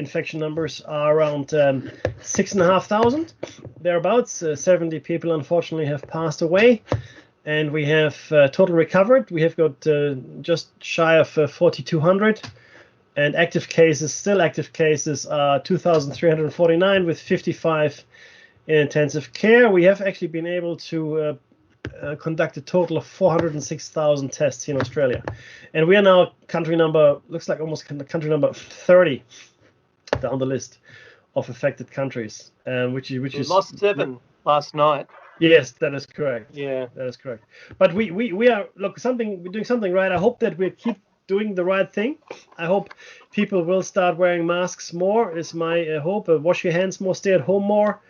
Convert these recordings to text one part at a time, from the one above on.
infection numbers are around 6,500 thereabouts. 70 people unfortunately have passed away, and we have total recovered. We have got just shy of 4,200, and still active cases are 2,349 with 55 in intensive care. We have actually been able to conduct a total of 406,000 tests in Australia, and we are now country number 30 down the list of affected countries, which is lost 7 last night. Yes, that is correct. Yeah, that is correct. But we are we're doing something right. I hope that we keep doing the right thing. I hope people will start wearing masks more. Is my hope. Wash your hands more. Stay at home more.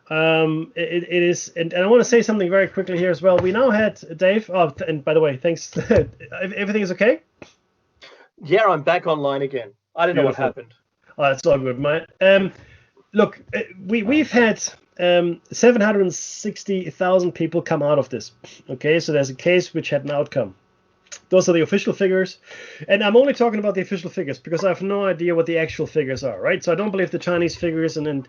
It is, and I want to say something very quickly here as well. We now had Dave. Oh, and by the way, thanks. Everything is okay? Yeah, I'm back online again. I don't know what happened. Oh, that's all good, mate. Look, we've had 760,000 people come out of this. Okay, so there's a case which had an outcome. Those are the official figures, and I'm only talking about the official figures because I have no idea what the actual figures are, right? So I don't believe the Chinese figures, and I'm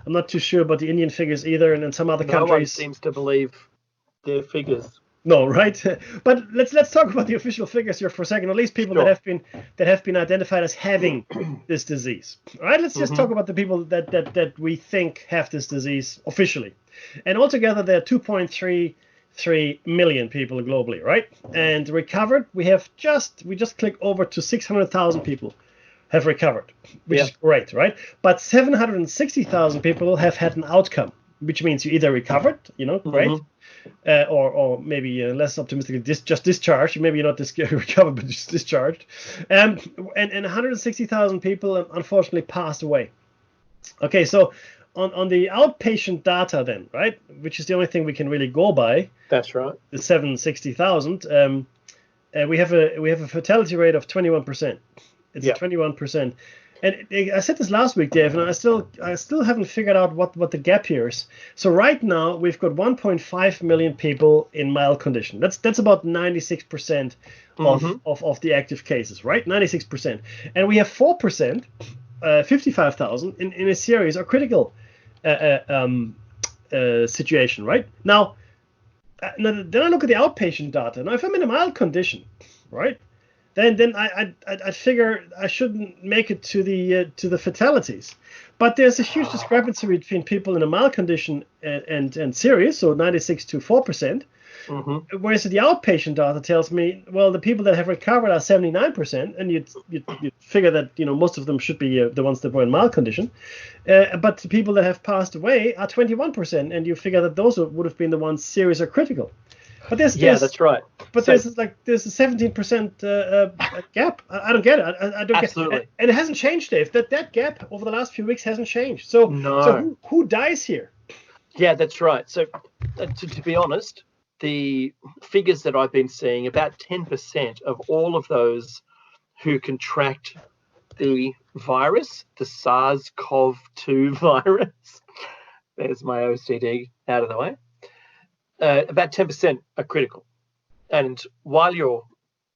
not too sure about the Indian figures either, and in some other countries. No one seems to believe their figures. No, right? But let's talk about the official figures here for a second. At least people that have been identified as having this disease. All right, let's just talk about the people that we think have this disease officially. And altogether, there are 2.33 million people globally, right? And recovered, we just click over to 600,000 people have recovered, which is great, right? But 760,000 people have had an outcome, which means you either recovered, great. Or maybe less optimistically, just discharged. Maybe you're not recovered, but just discharged. And 160,000 people unfortunately passed away. Okay, so on the outpatient data then, right, which is the only thing we can really go by. That's right. The 760,000. We have a fatality rate of 21%. It's 21%. And I said this last week, Dave, and I still haven't figured out what the gap here is. So right now we've got 1.5 million people in mild condition. That's about 96% of the active cases, right? 96%. And we have 4%, 55,000 in a serious or critical situation, right? Now then I look at the outpatient data. Now if I'm in a mild condition, right? Then I figure I shouldn't make it to the fatalities, but there's a huge discrepancy between people in a mild condition and serious, so 96 to 4%. Whereas the outpatient data tells me, well, the people that have recovered are 79%, and you figure that most of them should be the ones that were in mild condition, but the people that have passed away are 21%, and you figure that those would have been the ones serious or critical. But that's right. But there's a 17% gap. I don't get it. I don't absolutely. Get it. And it hasn't changed, Dave. That gap over the last few weeks hasn't changed. So who dies here? Yeah, that's right. So to be honest, the figures that I've been seeing, about 10% of all of those who contract the virus, the SARS-CoV-2 virus. There's my OCD out of the way. About 10% are critical. And while you're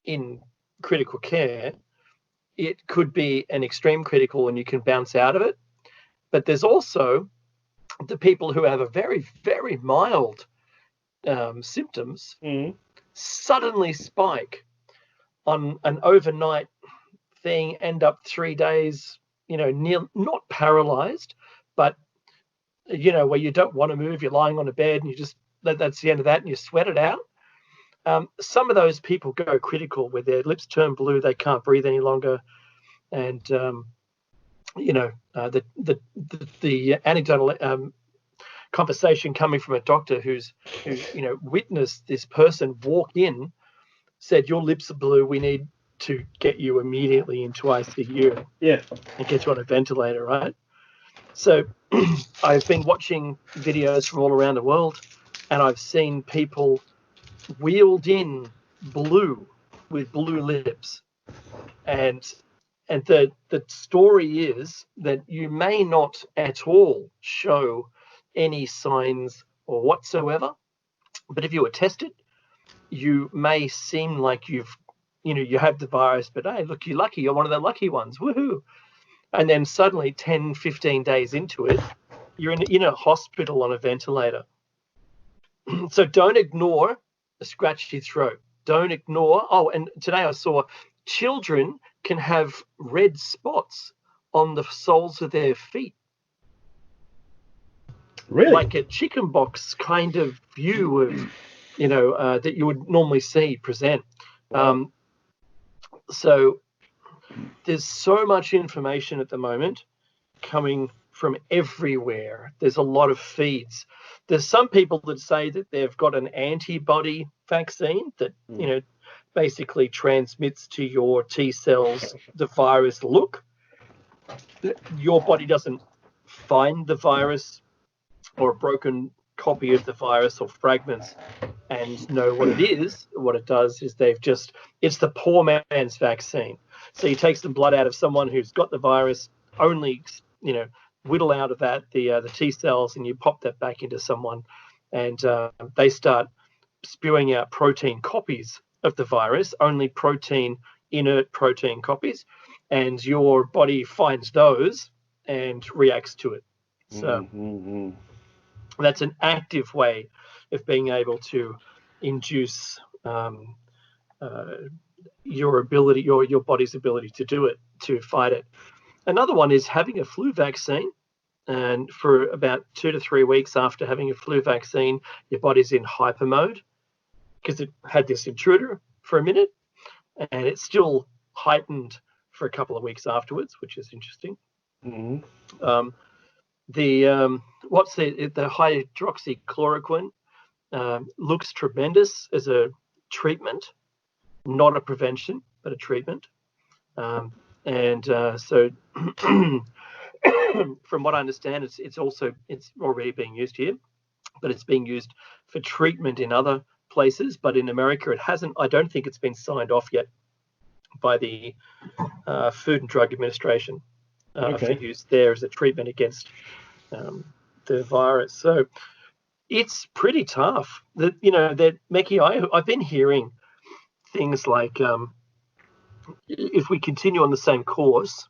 in critical care, it could be an extreme critical and you can bounce out of it. But there's also the people who have a very, very mild symptoms suddenly spike on an overnight thing, end up 3 days, not paralyzed, but, where you don't want to move, you're lying on a bed and you just, that's the end of that, and you sweat it out. Some of those people go critical where their lips turn blue, they can't breathe any longer, and the anecdotal conversation coming from a doctor who's witnessed this person walk in, said, "Your lips are blue. We need to get you immediately into ICU, and get you on a ventilator." Right. So I've been watching videos from all around the world. And I've seen people wheeled in blue with blue lips. And the story is that you may not at all show any signs or whatsoever. But if you were tested, you may seem like you have the virus, but hey, look, you're lucky. You're one of the lucky ones. Woohoo. And then suddenly 10, 15 days into it, you're in a hospital on a ventilator. So don't ignore a scratchy throat. Don't ignore. Oh, and today I saw children can have red spots on the soles of their feet. Really? Like a chicken pox kind of view of, that you would normally see present. Wow. So there's so much information at the moment coming from everywhere. There's a lot of feeds. There's some people that say that they've got an antibody vaccine that, basically transmits to your T cells the virus look. Your body doesn't find the virus or a broken copy of the virus or fragments and know what it is. What it does is it's the poor man's vaccine. So you take some blood out of someone who's got the virus, only, whittle out of that the T cells, and you pop that back into someone, and they start spewing out protein copies of the virus, only inert protein copies, and your body finds those and reacts to it. So that's an active way of being able to induce your body's ability to do it, to fight it. Another one is having a flu vaccine. And for about 2 to 3 weeks after having a flu vaccine, your body's in hyper mode because it had this intruder for a minute, and it's still heightened for a couple of weeks afterwards, which is interesting. What's the hydroxychloroquine looks tremendous as a treatment, not a prevention, but a treatment. So from what I understand, it's already being used here, but it's being used for treatment in other places. But in America, it hasn't. I don't think it's been signed off yet by the Food and Drug Administration for use there as a treatment against the virus. So it's pretty tough. That Meki, I've been hearing things like if we continue on the same course,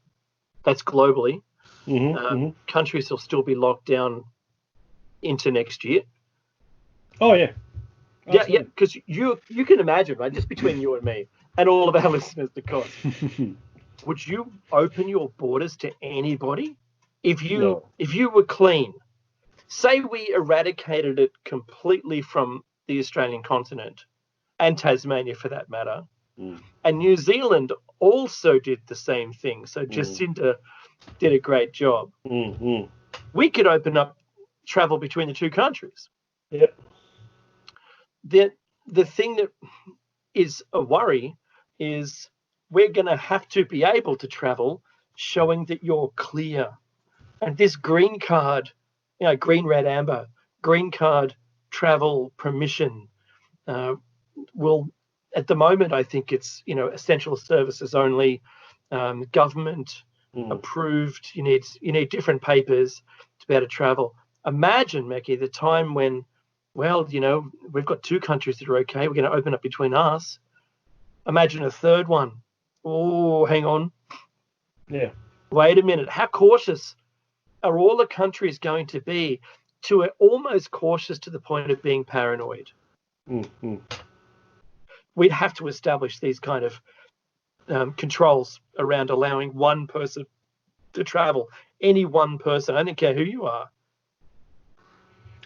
that's globally. Countries will still be locked down into next year. Oh yeah. Absolutely. Yeah, because you can imagine, right? Just between you and me and all of our listeners, of course. Would you open your borders to anybody if you were clean? Say we eradicated it completely from the Australian continent and Tasmania, for that matter, and New Zealand also did the same thing. So Jacinda did a great job. We could open up travel between the two countries. Yep. The thing that is a worry is we're going to have to be able to travel showing that you're clear. And this green card, green, red, amber, green card travel permission will, at the moment, I think it's, essential services only, government approved. You need different papers to be able to travel. Imagine, Meki, the time when, we've got two countries that are okay. We're going to open up between us. Imagine a third one. Oh, hang on. Yeah. Wait a minute. How cautious are all the countries going to be, to almost cautious to the point of being paranoid? We'd have to establish these kind of controls around allowing one person to travel. Any one person. I don't care who you are.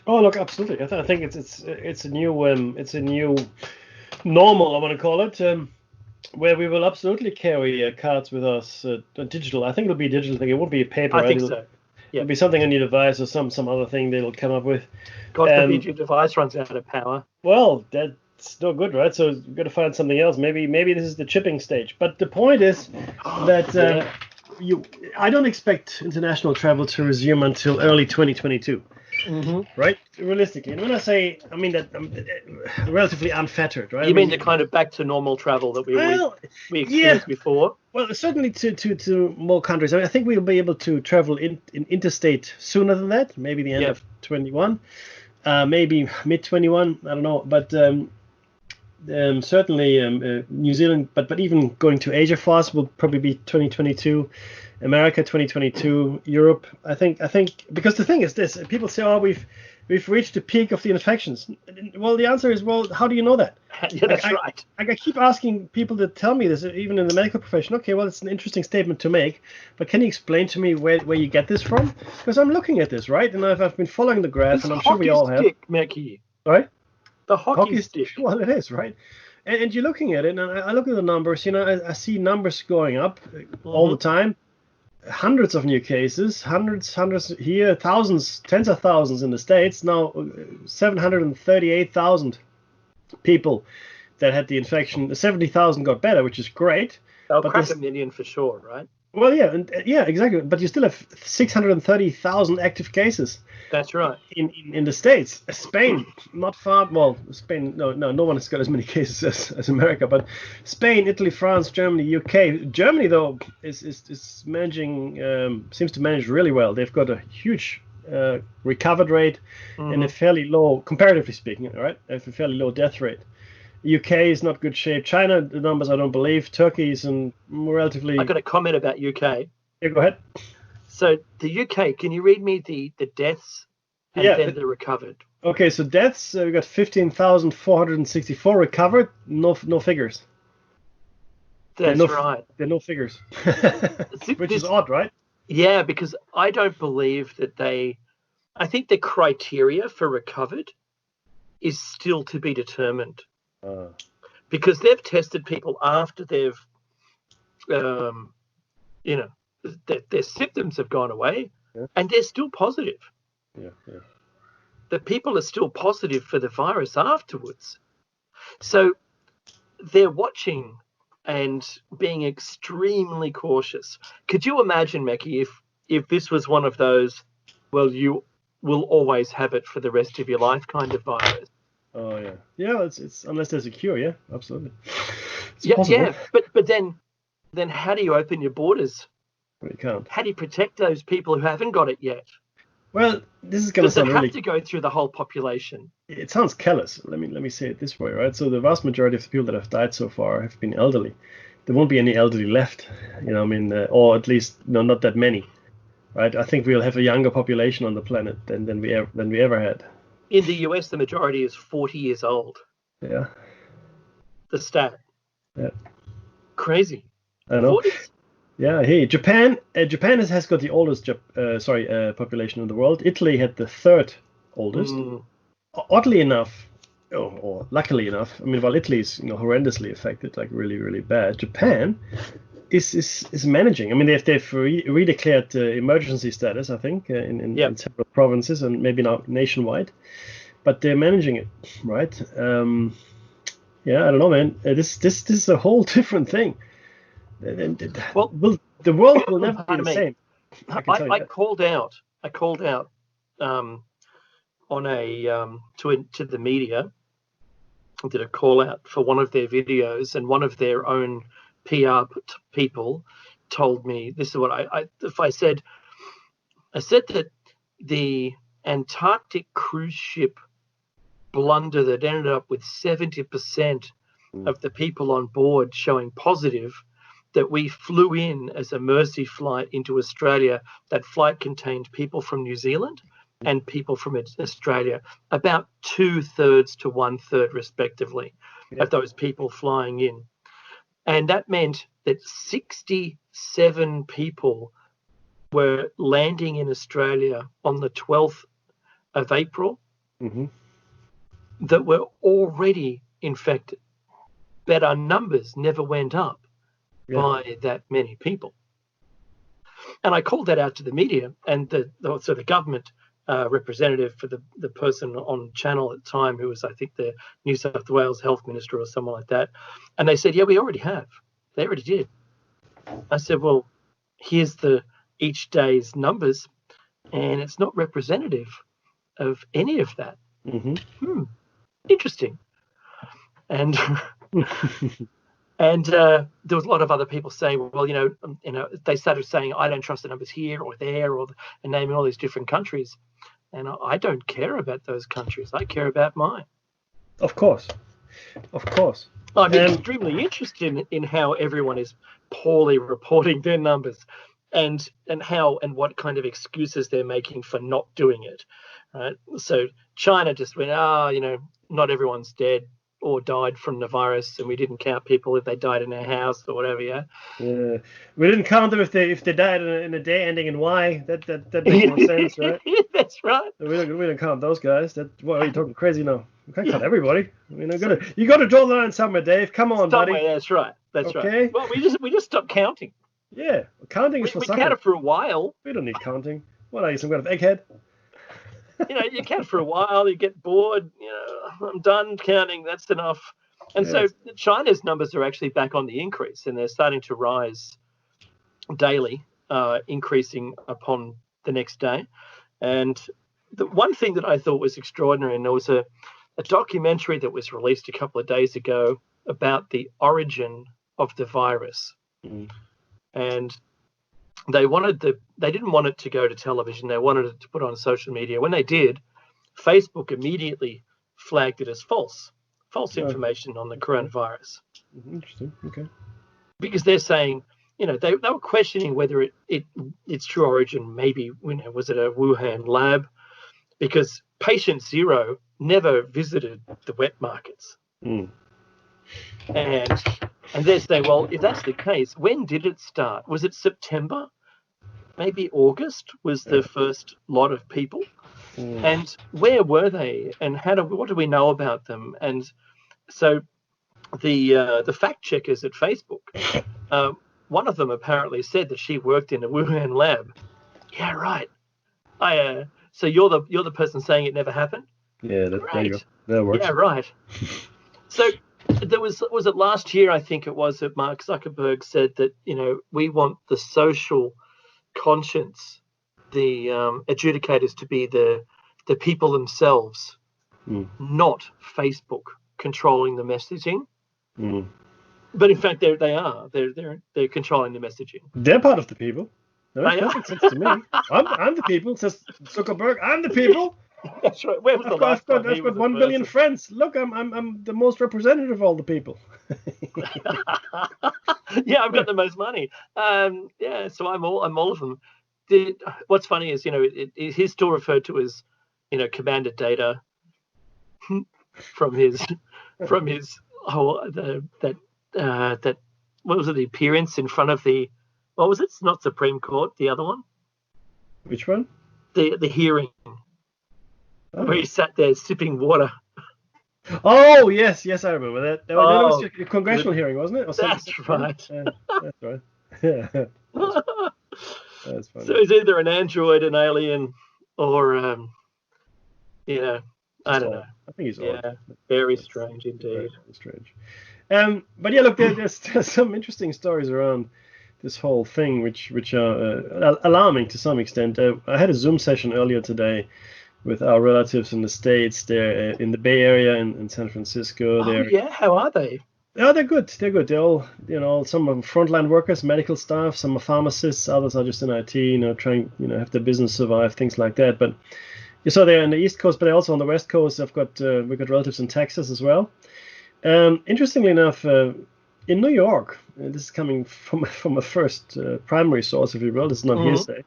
Oh, look, absolutely. I think it's a new normal, I want to call it, where we will absolutely carry cards with us, digital. I think it'll be a digital thing. It won't be a paper. I think so. Yeah. It'll be something on your device or some other thing they'll come up with. God forbid your device runs out of power. Well, that's no good, right? So we've got to find something else. Maybe this is the chipping stage. But the point is that I don't expect international travel to resume until early 2022. Right? Realistically. And when I say, I mean that relatively unfettered, right? You mean the kind of back to normal travel that we experienced before? Well, certainly to more countries. I mean, I think we'll be able to travel in interstate sooner than that, maybe the end of 21, maybe mid-21, I don't know. But certainly New Zealand, but even going to Asia for us will probably be 2022. America 2022, Europe. I think because the thing is this: people say, "Oh, we've reached the peak of the infections." Well, the answer is, well, how do you know that? Yeah, that's right. I keep asking people to tell me this, even in the medical profession. Okay, well, it's an interesting statement to make, but can you explain to me where you get this from? Because I'm looking at this, right, and I've been following the graph, It's and I'm sure we all have. Mackie. Right? The hockey stick. Well, it is, right? And you're looking at it, and I look at the numbers. I see numbers going up all the time. Hundreds of new cases, hundreds here, thousands, tens of thousands in the States. Now, 738,000 people that had the infection. 70,000 got better, which is great. They'll crack a million for sure, right? Well, yeah, yeah, exactly. But you still have 630,000 active cases. That's right. In the States, Spain, not far. Well, Spain, no one has got as many cases as America. But Spain, Italy, France, Germany, UK. Germany, though, is managing, seems to manage really well. They've got a huge recovered rate and a fairly low, comparatively speaking, right? A fairly low death rate. UK is not good shape. China, the numbers I don't believe. Turkey is relatively. I got a comment about UK. Yeah, go ahead. So the UK, can you read me the deaths and then the recovered? Okay, so deaths, we got 15,464 recovered. No figures. That's right. There are no figures, which is odd, right? Yeah, because I don't believe that I think the criteria for recovered is still to be determined. Because they've tested people after they've, their symptoms have gone away, and they're still positive. Yeah. The people are still positive for the virus afterwards. So they're watching and being extremely cautious. Could you imagine, Mackie, if this was one of those, well, you will always have it for the rest of your life kind of virus? Oh yeah. It's unless there's a cure, yeah, absolutely. Yeah. But then how do you open your borders? Well, you can't. How do you protect those people who haven't got it yet? Well, this is going to sound really. Does it have to go through the whole population? It sounds callous. Let me say it this way, right? So the vast majority of the people that have died so far have been elderly. There won't be any elderly left, or at least not that many, right? I think we'll have a younger population on the planet than we ever had. In the US, the majority is 40 years old. Yeah. The stat. Yeah. Crazy. I know. 40s? Yeah. Hey, Japan has got the oldest population in the world. Italy had the third oldest. Oddly enough, or luckily enough, while Italy is horrendously affected, like really really bad, Japan is managing. They've redeclared emergency status, I think, in several provinces and maybe now nationwide, but they're managing it, right? I don't know, man. This is a whole different thing. Well, the world will never be the same. I called out on a to the media. I did a call out for one of their videos, and one of their own PR people told me this is what I said that the Antarctic cruise ship blunder that ended up with 70% of the people on board showing positive, that we flew in as a Mercy flight into Australia. That flight contained people from New Zealand and people from Australia, about 2/3 to 1/3 respectively, of those people flying in. And that meant that 67 people were landing in Australia on the 12th of April that were already infected. But our numbers never went up by that many people. And I called that out to the media, and the government representative for the person on channel at the time, who was, I think, the New South Wales Health Minister or someone like that. And they said, yeah, we already have. They already did. I said, well, here's each day's numbers, and it's not representative of any of that. Interesting. And and there was a lot of other people saying, well, they started saying, I don't trust the numbers here or there, and naming all these different countries. And I don't care about those countries. I care about mine. Of course. I'm extremely interested in how everyone is poorly reporting their numbers. and how and what kind of excuses they're making for not doing it. Right? So China just went, not everyone's dead or died from the virus, and we didn't count people if they died in their house or whatever. Yeah. We didn't count them if they died in a day ending in Y. That makes more sense, right? That's right. We don't count those guys. What are you talking crazy now? We can't count everybody. I mean, you got to draw the line somewhere, Dave. Come on, buddy. That's right. That's right. Well, we just stopped counting. Yeah, counting is for suckers. We counted for a while. We don't need counting. What are you, some kind of egghead? You count for a while, you get bored. I'm done counting. That's enough. And so China's numbers are actually back on the increase, and they're starting to rise daily, increasing upon the next day. And the one thing that I thought was extraordinary, and there was a documentary that was released a couple of days ago about the origin of the virus. And they didn't want it to go to television. They wanted it to put on social media. When they did, Facebook immediately flagged it as false information on the coronavirus. Interesting. Okay. Because they're saying, they were questioning whether its true origin, maybe, was it a Wuhan lab? Because patient zero never visited the wet markets. And they're saying, well, if that's the case, when did it start? Was it September? Maybe August was the first lot of people. And where were they? And what do we know about them? And so the fact checkers at Facebook, one of them apparently said that she worked in a Wuhan lab. Yeah, right. So you're the person saying it never happened? Yeah, there you go. That works. Yeah, right. So there was it last year, I think it was, that Mark Zuckerberg said that, we want the social conscience, the adjudicators, to be the people themselves, not Facebook controlling the messaging. But in fact, they are. They're controlling the messaging. They're part of the people. No, that makes sense to me. I'm the people, says Zuckerberg. I'm the people. That's right. Where was the last time I've got 1 billion friends. Look, I'm the most representative of all the people. Yeah, I've got the most money. So I'm all of them. What's funny is, he's still referred to as, Commander Data from his what was it, the appearance in front of the, what was it? It's not Supreme Court, the other one. Which one? The hearing. Where he sat there sipping water. Oh, yes, I remember that. That was a congressional hearing, wasn't it? That's right. That's right. Yeah. That's funny. So he's either an android, an alien, or, I don't know. I think he's odd. Very strange indeed. Very strange. But yeah, look, there's some interesting stories around this whole thing, which are alarming to some extent. I had a Zoom session earlier today with our relatives in the States. They're in the Bay Area in San Francisco. How are they? Oh, they're good. They're all, some are frontline workers, medical staff, some are pharmacists, others are just in IT, trying, have their business survive, things like that. But so they're on the East Coast, but they're also on the West Coast. We've got relatives in Texas as well. Interestingly enough, in New York, this is coming from a first primary source, if you will. This is not hearsay.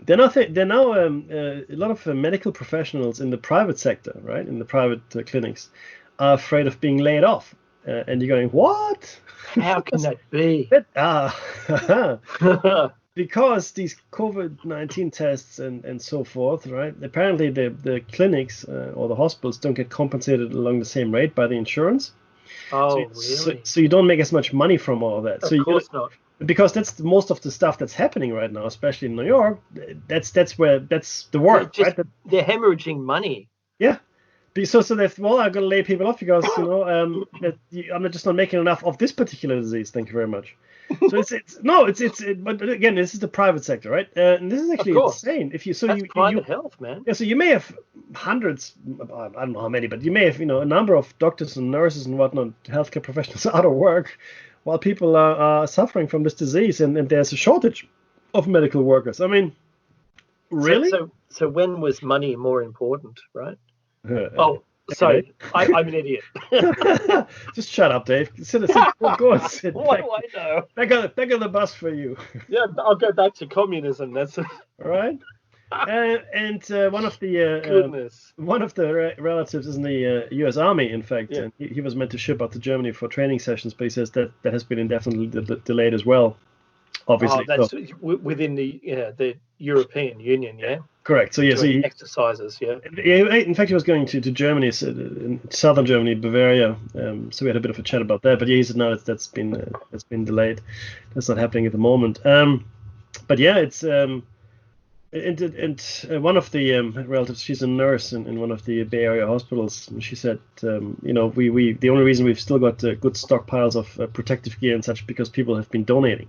They're now a lot of medical professionals in the private sector, right, in the private clinics, are afraid of being laid off. And you're going, what? How can that be? Because these COVID-19 tests and so forth, right? Apparently the clinics or the hospitals don't get compensated along the same rate by the insurance. Oh, really? So you don't make as much money from all that. Of course not. Because that's most of the stuff that's happening right now, especially in New York. That's the work, right? They're hemorrhaging money. Yeah. So I'm going to lay people off because I'm just not making enough of this particular disease. Thank you very much. So but again, this is the private sector, right? And this is actually insane. That's private health, man. Yeah. So you may have hundreds, I don't know how many, but you may have a number of doctors and nurses and whatnot, healthcare professionals out of work, while people are suffering from this disease, and there's a shortage of medical workers. I mean, really? So when was money more important, right? Sorry, I'm an idiot. Just shut up, Dave. Go and sit. What do I know? Back on the bus for you. Yeah, I'll go back to communism. That's all right. And one of the goodness. One of the relatives is in the U.S. Army, in fact. Yeah. And he was meant to ship out to Germany for training sessions, but he says that has been indefinitely delayed as well. Obviously, that's within the European Union, yeah. Correct. So he exercises, yeah. In fact, he was going to Germany, in southern Germany, Bavaria. So we had a bit of a chat about that. But yeah, he said no, that's been delayed. That's not happening at the moment. But yeah, it's and one of the relatives, she's a nurse in one of the Bay Area hospitals. She said, we the only reason we've still got good stockpiles of protective gear and such because people have been donating.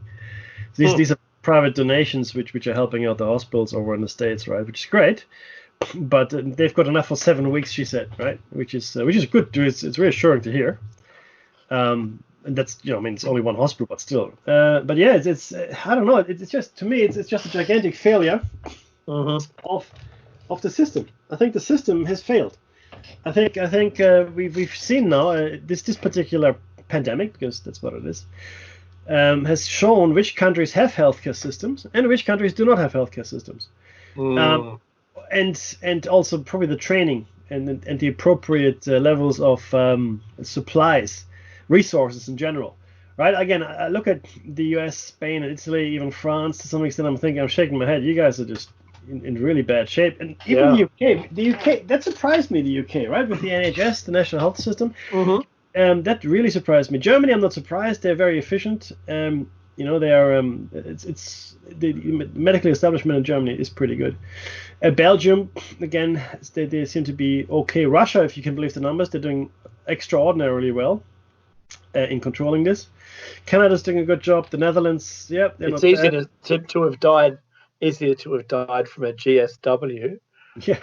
So these are private donations which are helping out the hospitals over in the States, right? Which is great, but they've got enough for 7 weeks, she said, right? Which is good. It's reassuring to hear. And that's it's only one hospital, but still. But yeah, it's I don't know. It's just, to me, it's just a gigantic failure of the system. I think the system has failed. I think we've seen now this particular pandemic, because that's what it is. Has shown which countries have healthcare systems and which countries do not have healthcare systems, and also probably the training and the appropriate levels of supplies, resources in general. Right? Again, I look at the U.S., Spain, and Italy, even France. To some extent, I'm shaking my head. You guys are just in really bad shape, and even the UK. That surprised me. The UK, right, with the NHS, the National Health System. That really surprised me. Germany, I'm not surprised. They're very efficient. They are. It's the medical establishment in Germany is pretty good. Belgium, again, they seem to be okay. Russia, if you can believe the numbers, they're doing extraordinarily well in controlling this. Canada's doing a good job. The Netherlands, it's easier to have died. Easier to have died from a GSW. Yeah,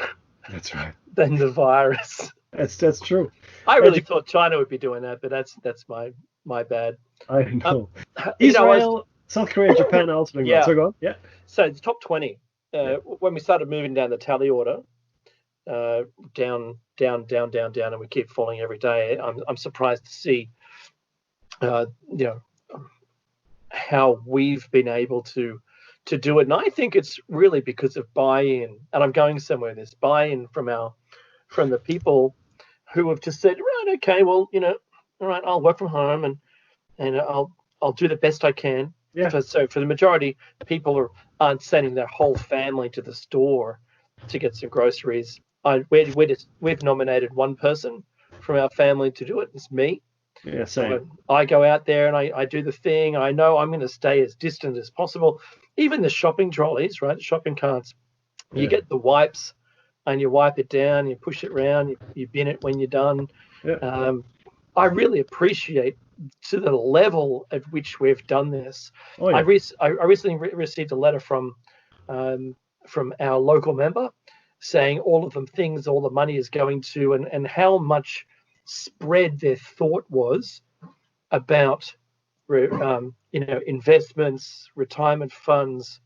that's right. Than the virus. That's true. I really thought China would be doing that, but that's my bad. I know. Israel, South Korea, Japan also doing well. So go on. Yeah. So the top 20, when we started moving down the tally order, down, and we keep falling every day. I'm surprised to see, how we've been able to do it, and I think it's really because of buy-in. And I'm going somewhere. This buy-in from the people who have just said, right, okay, well, all right, I'll work from home and I'll do the best I can. Yeah. So for the majority, people aren't sending their whole family to the store to get some groceries. We've nominated one person from our family to do it. It's me. Yeah, same. So I go out there and I do the thing. I know I'm going to stay as distant as possible. Even the shopping trolleys, right? The shopping carts. You get the wipes. And you wipe it down, you push it around, you bin it when you're done. Yeah. I really appreciate to the level at which we've done this. Oh, yeah. I recently received a letter from our local member saying all of the things, all the money is going to, and how much spread their thought was about, investments, retirement funds,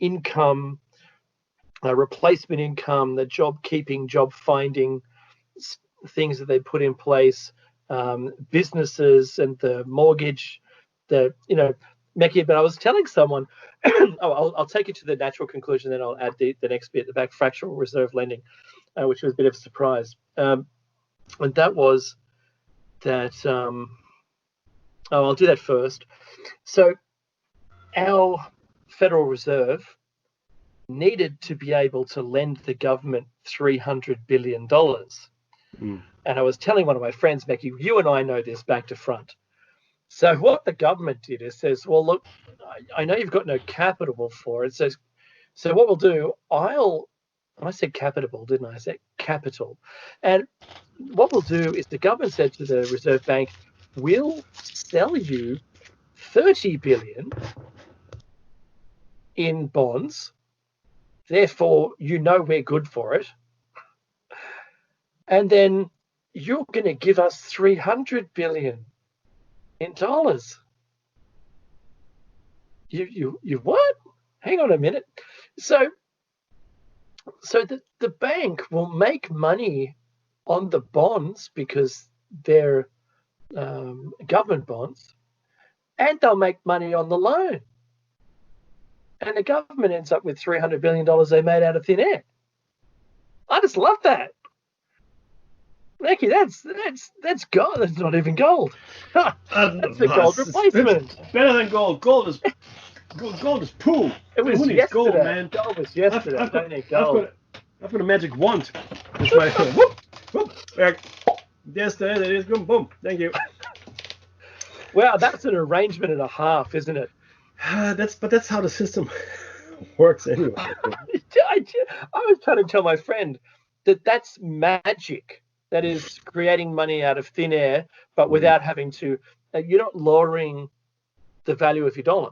income. Replacement income, the job keeping, job finding things that they put in place, businesses and the mortgage, Meki. But I was telling someone, I'll take you to the natural conclusion, then I'll add the next bit about fractional reserve lending, which was a bit of a surprise. And that was that. I'll do that first. So our Federal Reserve needed to be able to lend the government $300 billion. And I was telling one of my friends, Becky, you and I know this back to front. So what the government did is says, well, look, I know you've got no capital for it. So what we'll do, I said capital, didn't I? I said capital. And what we'll do is the government said to the Reserve Bank, we'll sell you 30 billion in bonds. Therefore, we're good for it. And then you're going to give us $300 billion in dollars. You what? Hang on a minute. So the bank will make money on the bonds because they're government bonds, and they'll make money on the loan. And the government ends up with $300 billion they made out of thin air. I just love that. Mickey, that's gold. That's not even gold. That's the gold replacement. It's better than gold. Gold is poo. It was Who needs yesterday. gold, man? Gold was yesterday. I've got a magic wand. That's my whoop, whoop. There it is. Boom. Thank you. Wow, that's an arrangement and a half, isn't it? That's how the system works anyway. I was trying to tell my friend that that's magic. That is creating money out of thin air, but without having to. You're not lowering the value of your dollar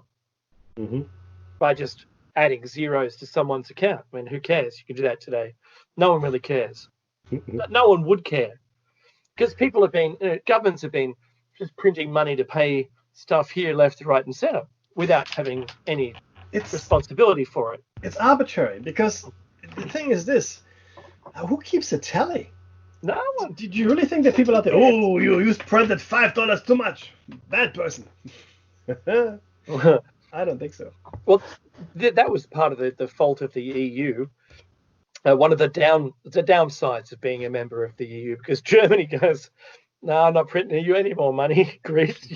by just adding zeros to someone's account. I mean, who cares? You can do that today. No one really cares. No one would care because people have been, governments have been just printing money to pay stuff here, left, right, and center without having any responsibility for it. It's arbitrary because the thing is this: who keeps a tally? No one. Did you really think that people out there? Oh, you printed $5 too much. Bad person. I don't think so. Well, that was part of the fault of the EU. One of the downsides of being a member of the EU, because Germany goes, no, I'm not printing you any more money, Greece.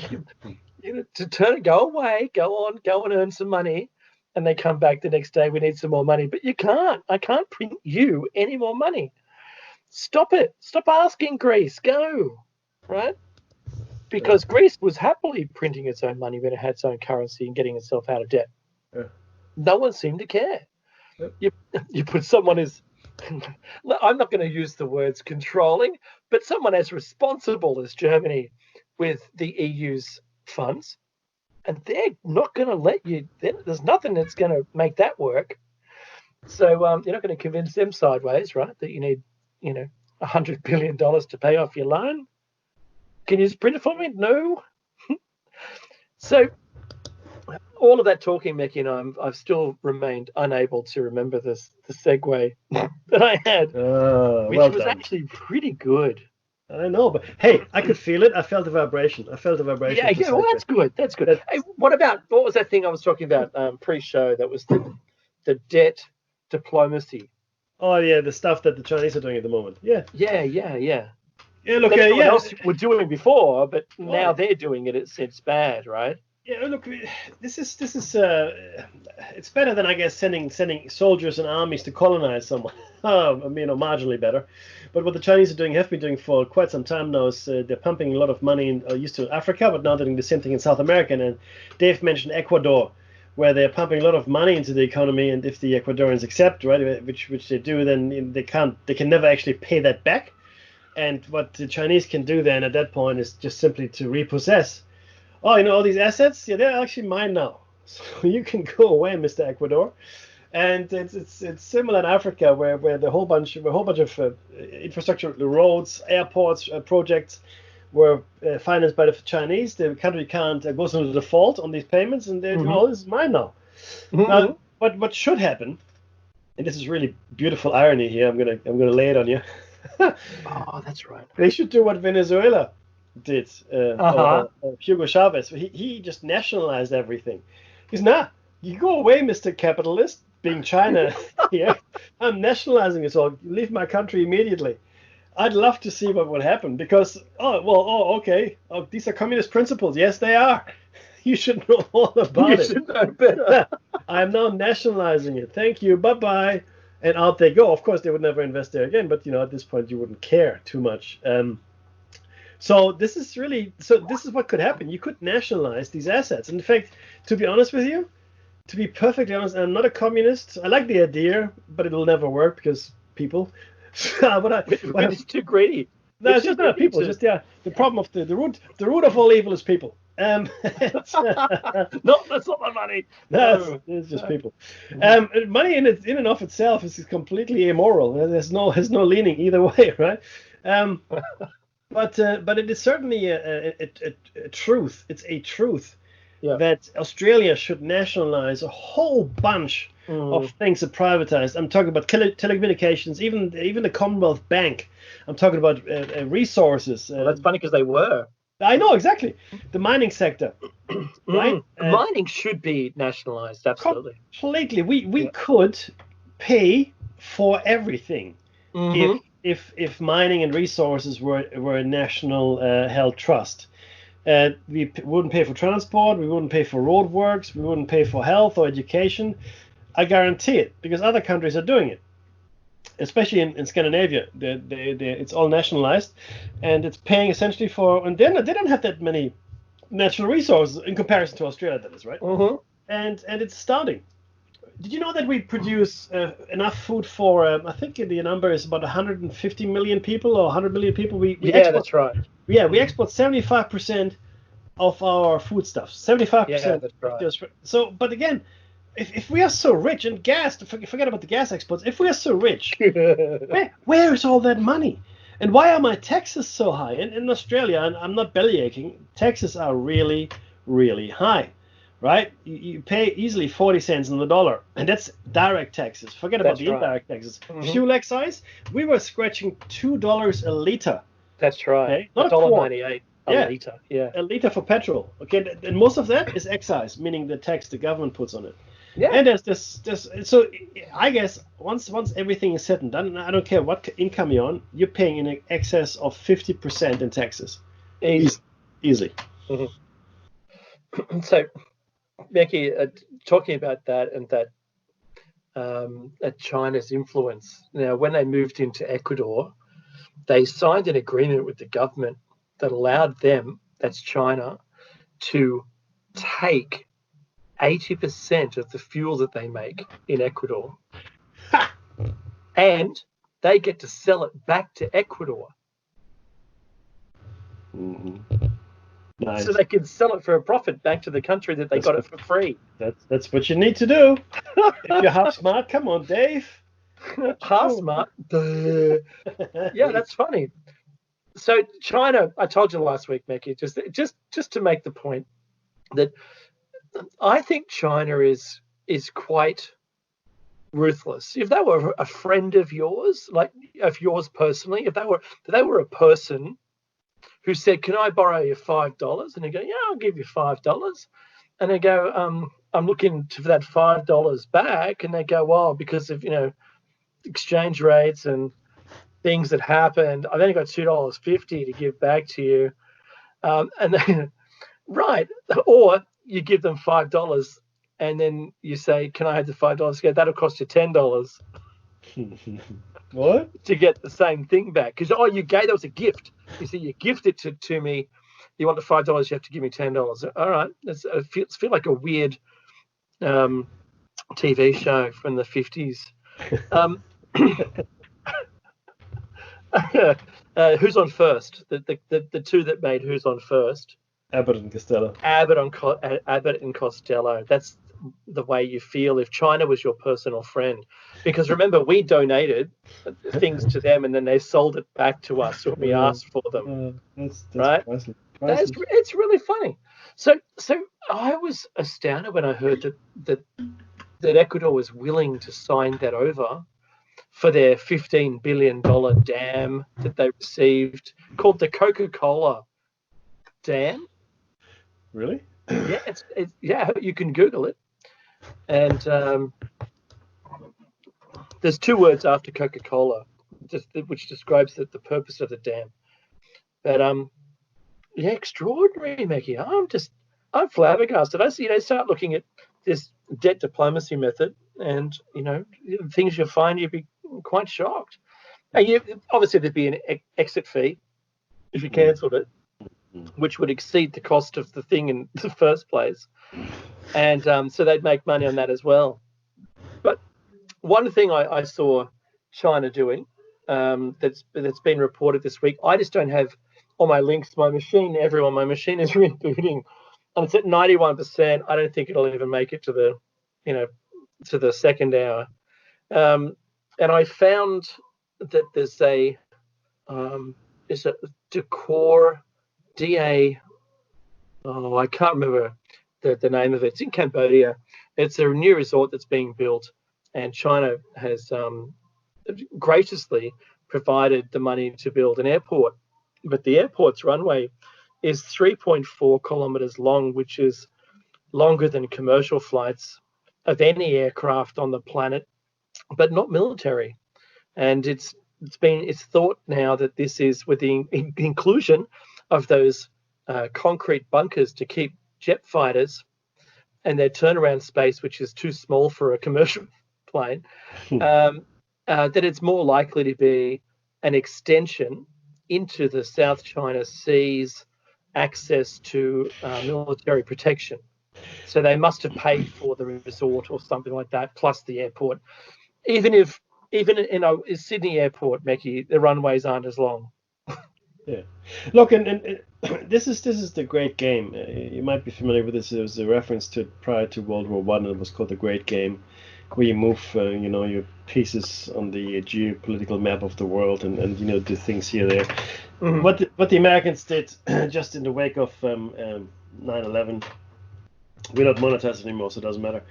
Go away, go and earn some money. And they come back the next day, we need some more money. But you can't. I can't print you any more money. Stop it. Stop asking Greece. Go. Right? Because Greece was happily printing its own money when it had its own currency and getting itself out of debt. Yeah. No one seemed to care. Yeah. You put someone as, I'm not going to use the words controlling, but someone as responsible as Germany with the EU's funds, and they're not going to let you, there's nothing that's going to make that work. So you're not going to convince them sideways, right, that you need, $100 billion to pay off your loan. Can you just print it for me? No. So all of that talking, Mickey, and I've still remained unable to remember the segue that I had, which was actually pretty good. I know, but hey, I could feel it. I felt the vibration. Yeah. Well, that's good. That's good. Hey, what was that thing I was talking about pre-show? That was the debt diplomacy. Oh yeah, the stuff that the Chinese are doing at the moment. Yeah. Yeah. Look, everyone else were doing before, but now they're doing it. It's bad, right? Yeah, look, this is it's better than, I guess, sending soldiers and armies to colonize someone. Marginally better. But what the Chinese have been doing for quite some time now is they're pumping a lot of money used to Africa, but now they're doing the same thing in South America. And Dave mentioned Ecuador, where they're pumping a lot of money into the economy, and if the Ecuadorians accept, right, which they do, then they can never actually pay that back. And what the Chinese can do then at that point is just simply to repossess. Oh, all these assets? Yeah, they're actually mine now. So you can go away, Mr. Ecuador. And it's similar in Africa, where the whole bunch of infrastructure, roads, airports, projects were financed by the Chinese. The country goes into default on these payments, and this is mine now. Now, what should happen, and this is really beautiful irony here. I'm gonna lay it on you. Oh, that's right. They should do what Venezuela did. Hugo Chavez. He just nationalized everything. He's you go away, Mr. Capitalist. Being China here, I'm nationalizing it all. Leave my country immediately. I'd love to see what would happen because okay. Oh, these are communist principles. Yes, they are. You should know all about it. You should know better. I'm now nationalizing it. Thank you. Bye-bye. And out they go. Of course, they would never invest there again. But at this point, you wouldn't care too much. So this is what could happen. You could nationalize these assets. In fact, to be honest with you, to be perfectly honest, I'm not a communist. I like the idea, but it'll never work because people. It's too greedy. No, it's just not people. Just the problem of the root of all evil is people. No, that's not my money. No, it's just people. Money in and of itself is completely immoral. There's no leaning either way, right? But it is certainly a truth. It's a truth that Australia should nationalize a whole bunch of things that privatized. I'm talking about telecommunications, even the Commonwealth Bank. I'm talking about resources. Well, that's funny because they were. I know exactly the mining sector, right? Mining should be nationalized, absolutely. Completely. We could pay for everything if mining and resources were a national held trust. We wouldn't pay for transport, we wouldn't pay for roadworks, we wouldn't pay for health or education. I guarantee it, because other countries are doing it, especially in Scandinavia. It's all nationalized, and it's paying essentially for. And they don't have that many natural resources in comparison to Australia. That is right. And it's astounding. Did you know that we produce enough food for? I think the number is about 150 million people or 100 million people. We export, that's right. Yeah, we export 75% of our foodstuffs. 75%. Yeah, that's right. So, but again, if we are so rich, and gas, forget about the gas exports. If we are so rich, where is all that money? And why are my taxes so high? In Australia, and I'm not bellyaching, taxes are really, really high, right? You pay easily 40 cents on the dollar, and that's direct taxes. Forget about the indirect taxes. Fuel excise, we were scratching $2 a liter. That's right. Okay? Not $1.98 a liter. Yeah, a liter for petrol. Okay, and most of that is excise, meaning the tax the government puts on it. Yeah. And there's this. So I guess once everything is said and done, I don't care what income you're on, you're paying in excess of 50% in taxes. Easily. So, Becky, talking about that and that China's influence. Now, when they moved into Ecuador, they signed an agreement with the government that allowed them, that's China, to take 80% of the fuel that they make in Ecuador. And they get to sell it back to Ecuador. Nice. So they can sell it for a profit back to the country that they got it for free. That's what you need to do. If you're half smart, come on, Dave. Half smart? Yeah, that's funny. So China, I told you last week, Becky, just to make the point that I think China is quite ruthless. If they were a friend of yours, like of yours personally, if they were a person who said, "Can I borrow you $5?" and they go, "Yeah, I'll give you $5," and they go, "I'm looking for that $5 back," and they go, "Well, because of exchange rates and things that happened, I've only got $2.50 to give back to you," and then right, or you give them $5 and then you say, "Can I have the $5?" Yeah, that'll cost you $10. What? To get the same thing back, because that was a gift. You see, you gifted it to me. You want the $5? You have to give me $10. All right, it feels like a weird TV show from the 50s. Who's on First? The two that made Who's on First? Abbott and Costello. Abbott and Costello. That's the way you feel if China was your personal friend. Because remember, we donated things to them and then they sold it back to us when we asked for them. That's right? Priceless. It's really funny. So I was astounded when I heard that Ecuador was willing to sign that over for their $15 billion dam that they received, called the Coca-Cola Dam. Really? Yeah, yeah. You can Google it, and there's two words after Coca-Cola, which describes the purpose of the dam. But yeah, extraordinary, Mickey. I'm flabbergasted. I see they start looking at this debt diplomacy method, and things you find, you'd be quite shocked. And obviously there'd be an exit fee if you cancelled it, which would exceed the cost of the thing in the first place. And so they'd make money on that as well. But one thing I saw China doing that's been reported this week, I just don't have all my links to my machine. My machine is rebooting, and it's at 91%. I don't think it'll even make it to the second hour. And I found that there's a Decor DA. Oh, I can't remember. the name of it. It's in Cambodia. It's a new resort that's being built, and China has graciously provided the money to build an airport. But the airport's runway is 3.4 kilometers long, which is longer than commercial flights of any aircraft on the planet, but not military. And it's thought now that this is with the inclusion of those concrete bunkers to keep jet fighters and their turnaround space, which is too small for a commercial plane, that it's more likely to be an extension into the South China Sea's access to military protection. So they must have paid for the resort or something like that, plus the airport. Even in Sydney Airport, Mekki, the runways aren't as long. Yeah, look, and this is the Great Game. You might be familiar with this. There was a reference to it prior to World War One. It was called the Great Game, where you move, your pieces on the geopolitical map of the world, and do things here there. Mm-hmm. What the Americans did just in the wake of 9/11. We're not monetized anymore, so it doesn't matter.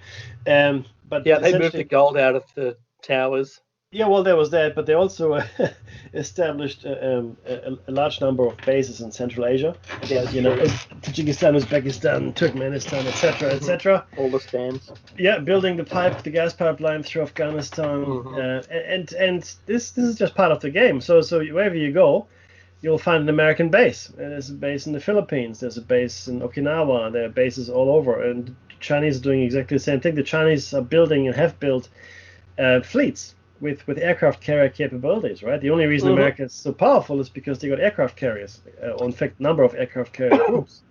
But yeah, they moved the gold out of the towers. Yeah, well, there was that, but they also established a large number of bases in Central Asia. Yeah, Tajikistan, Uzbekistan, Turkmenistan, etc., etc. All the stands. Yeah, building the gas pipeline through Afghanistan, and this is just part of the game. So wherever you go, you'll find an American base. There's a base in the Philippines. There's a base in Okinawa. There are bases all over, and the Chinese are doing exactly the same thing. The Chinese are building and have built fleets with aircraft carrier capabilities, right? The only reason America is so powerful is because they got aircraft carriers, or in fact, number of aircraft carrier groups,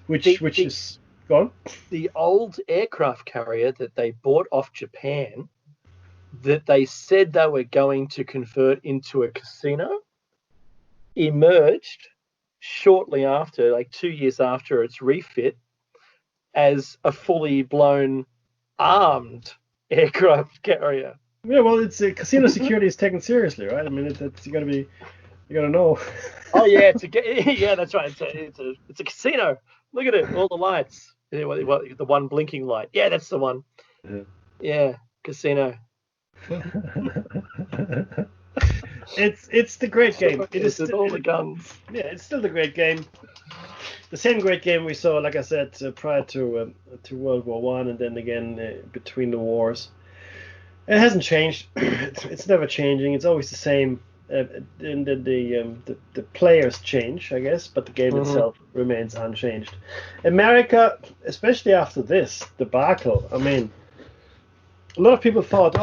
which is gone. The old aircraft carrier that they bought off Japan, that they said they were going to convert into a casino, emerged shortly after, like 2 years after its refit, as a fully blown armed aircraft carrier. Yeah, well, it's casino security is taken seriously, right? I mean, you gotta know. Oh yeah, yeah, that's right. It's a casino. Look at it, all the lights. Yeah, the one blinking light. Yeah, that's the one. Yeah, casino. It's the Great Game. It is all the guns. Yeah, it's still the Great Game. The same Great Game we saw, like I said, prior to World War One, and then again between the wars. It hasn't changed. It's never changing. It's always the same. And the players change, I guess, but the game itself remains unchanged. America, especially after this debacle, I mean, a lot of people thought,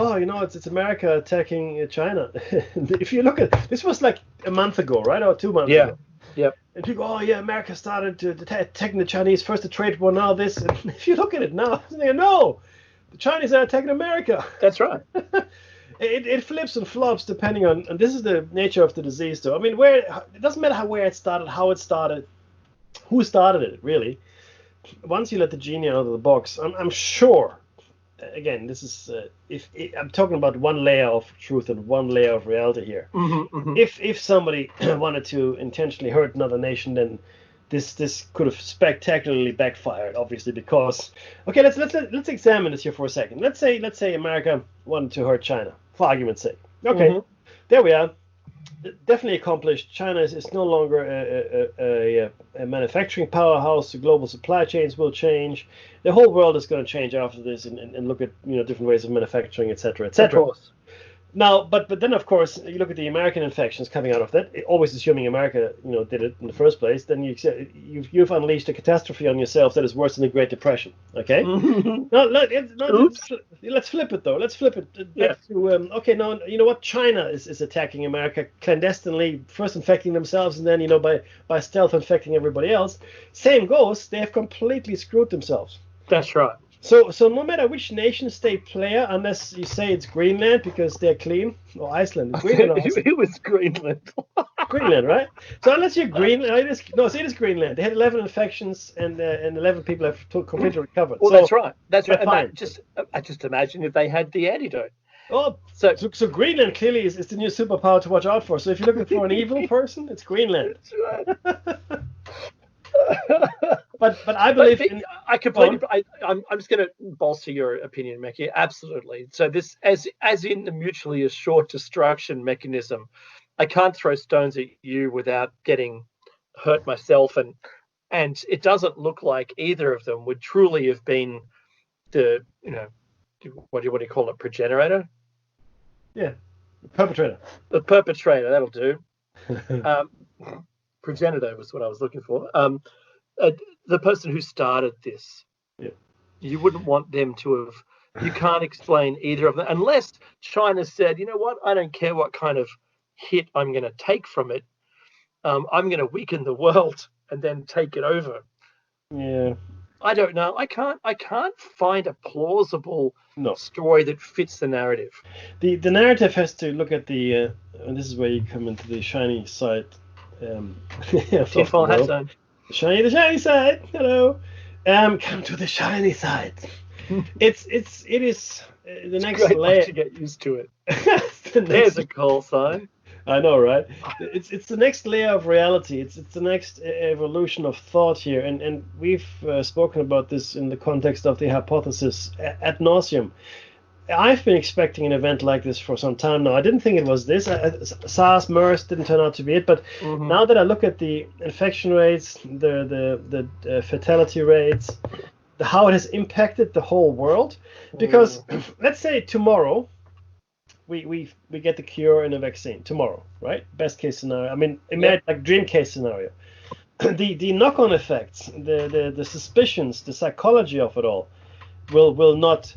it's America attacking China. If you look at this, was like a month ago, right, or 2 months ago. Yep. And people, America started to attacking the Chinese first, the trade war, now this. And if you look at it now, no. The Chinese are attacking America. That's right. It flips and flops depending on, and this is the nature of the disease, though. I mean, it doesn't matter where it started, how it started, who started it, really. Once you let the genie out of the box, I'm sure. Again, this is I'm talking about one layer of truth and one layer of reality here. If somebody wanted to intentionally hurt another nation, then this could have spectacularly backfired, obviously, because let's examine this here for a second. Let's say America wanted to hurt China, for argument's sake. Okay, there we are. Definitely accomplished. China is no longer a manufacturing powerhouse. The global supply chains will change. The whole world is going to change after this, and look at different ways of manufacturing, etc., etc. Of course. Now, but then of course you look at the American infections coming out of that. Always assuming America, did it in the first place. Then you've unleashed a catastrophe on yourself that is worse than the Great Depression. Okay. Let's flip it though. Let's flip it back to now you know what? China is attacking America clandestinely, first infecting themselves, and then by stealth infecting everybody else. Same goes. They have completely screwed themselves. That's right. So no matter which nation state player, unless you say it's Greenland because they're clean, or Iceland. It was Greenland. Greenland, right? So unless you're Greenland, it is Greenland. They had 11 infections and 11 people have completely recovered. Well, that's right. That's right. I just imagine if they had the antidote. Oh, so Greenland clearly is the new superpower to watch out for. So if you're looking for an evil person, it's Greenland. That's right. But I believe I completely. I'm just going to bolster your opinion, Mackie. Absolutely. So this, as in the mutually assured destruction mechanism, I can't throw stones at you without getting hurt myself, and it doesn't look like either of them would truly have been the what do you call it, progenitor? Yeah, perpetrator. The perpetrator. That'll do. Progenitor was what I was looking for. The person who started this, you wouldn't want them to have. You can't explain either of them unless China said, you know what, I don't care what kind of hit I'm going to take from it. I'm going to weaken the world and then take it over. Yeah. I don't know. I can't find a plausible story that fits the narrative. The narrative has to look at the. And this is where you come into the shiny side. Tinfoil hat zone. The shiny side. Hello. Come to the shiny side. It is the next layer. To get used to it. There's a call sign. I know, right? It's the next layer of reality. It's the next evolution of thought here, and we've spoken about this in the context of the hypothesis ad nauseum. I've been expecting an event like this for some time now. I didn't think it was this. SARS, MERS didn't turn out to be it, but now that I look at the infection rates, the fatality rates, how it has impacted the whole world, because let's say tomorrow. We get the cure and a vaccine tomorrow, right? Best case scenario. I mean, imagine like dream case scenario. The knock-on effects, the suspicions, the psychology of it all, will not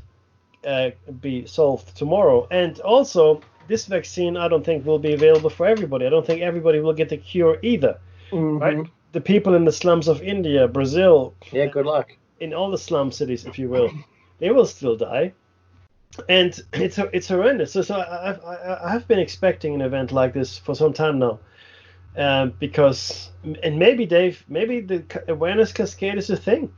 be solved tomorrow. And also, this vaccine, I don't think will be available for everybody. I don't think everybody will get the cure either, right? The people in the slums of India, Brazil, good luck. In all the slum cities, if you will, they will still die. And it's horrendous. So I have been expecting an event like this for some time now, because maybe the awareness cascade is a thing.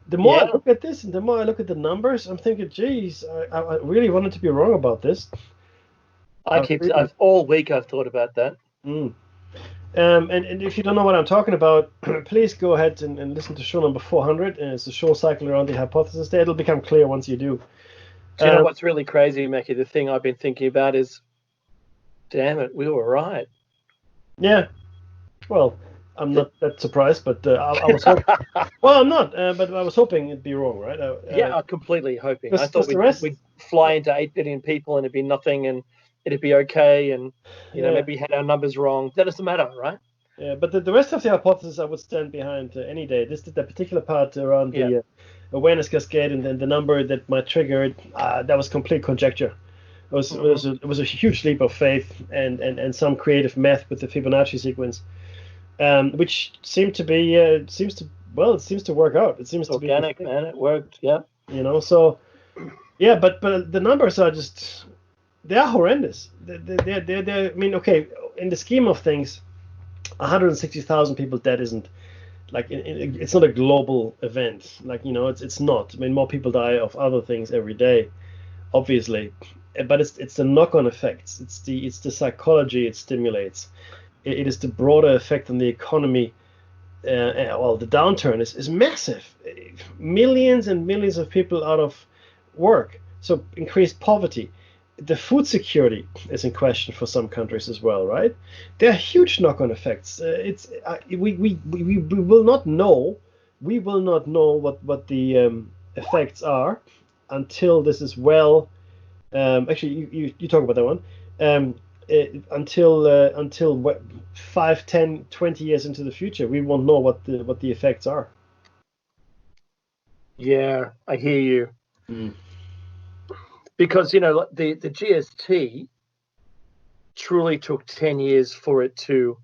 The more I look at this, and the more I look at the numbers, I'm thinking, geez, I really wanted to be wrong about this. All week I've thought about that. And if you don't know what I'm talking about, please go ahead and listen to show number 400. And it's a show cycle around the hypothesis. It'll become clear once you do. Do you know what's really crazy, Mackie? The thing I've been thinking about is, damn it, we were right. Yeah. Well, I'm not that surprised, but I was hoping. Well, I'm not, but I was hoping it'd be wrong, right? I'm completely hoping. I thought we'd fly into 8 billion people and it'd be nothing and it'd be okay, and maybe we had our numbers wrong. That doesn't matter, right? Yeah, but the rest of the hypothesis I would stand behind any day. The particular part around the awareness cascade and then the number that might trigger it, that was complete conjecture. It was a huge leap of faith and some creative math with the Fibonacci sequence, which seemed to be it seems to work out. It seems organic, to be man. It worked, yeah. So yeah, but the numbers are just, they are horrendous. They're I mean, okay, in the scheme of things, 160,000 people dead isn't like it's not a global event. Like, it's not. I mean, more people die of other things every day, obviously, but it's the knock-on effects. It's the psychology it stimulates. It is the broader effect on the economy. The downturn is massive. Millions and millions of people out of work. So increased poverty. The food security is in question for some countries as well, right? There are huge knock-on effects. We will not know. We will not know what the effects are until this is well. Actually, you talk about that one. Until 5, 10, 20 years into the future, we won't know what the effects are. Yeah, I hear you. Because the GST truly took 10 years for it to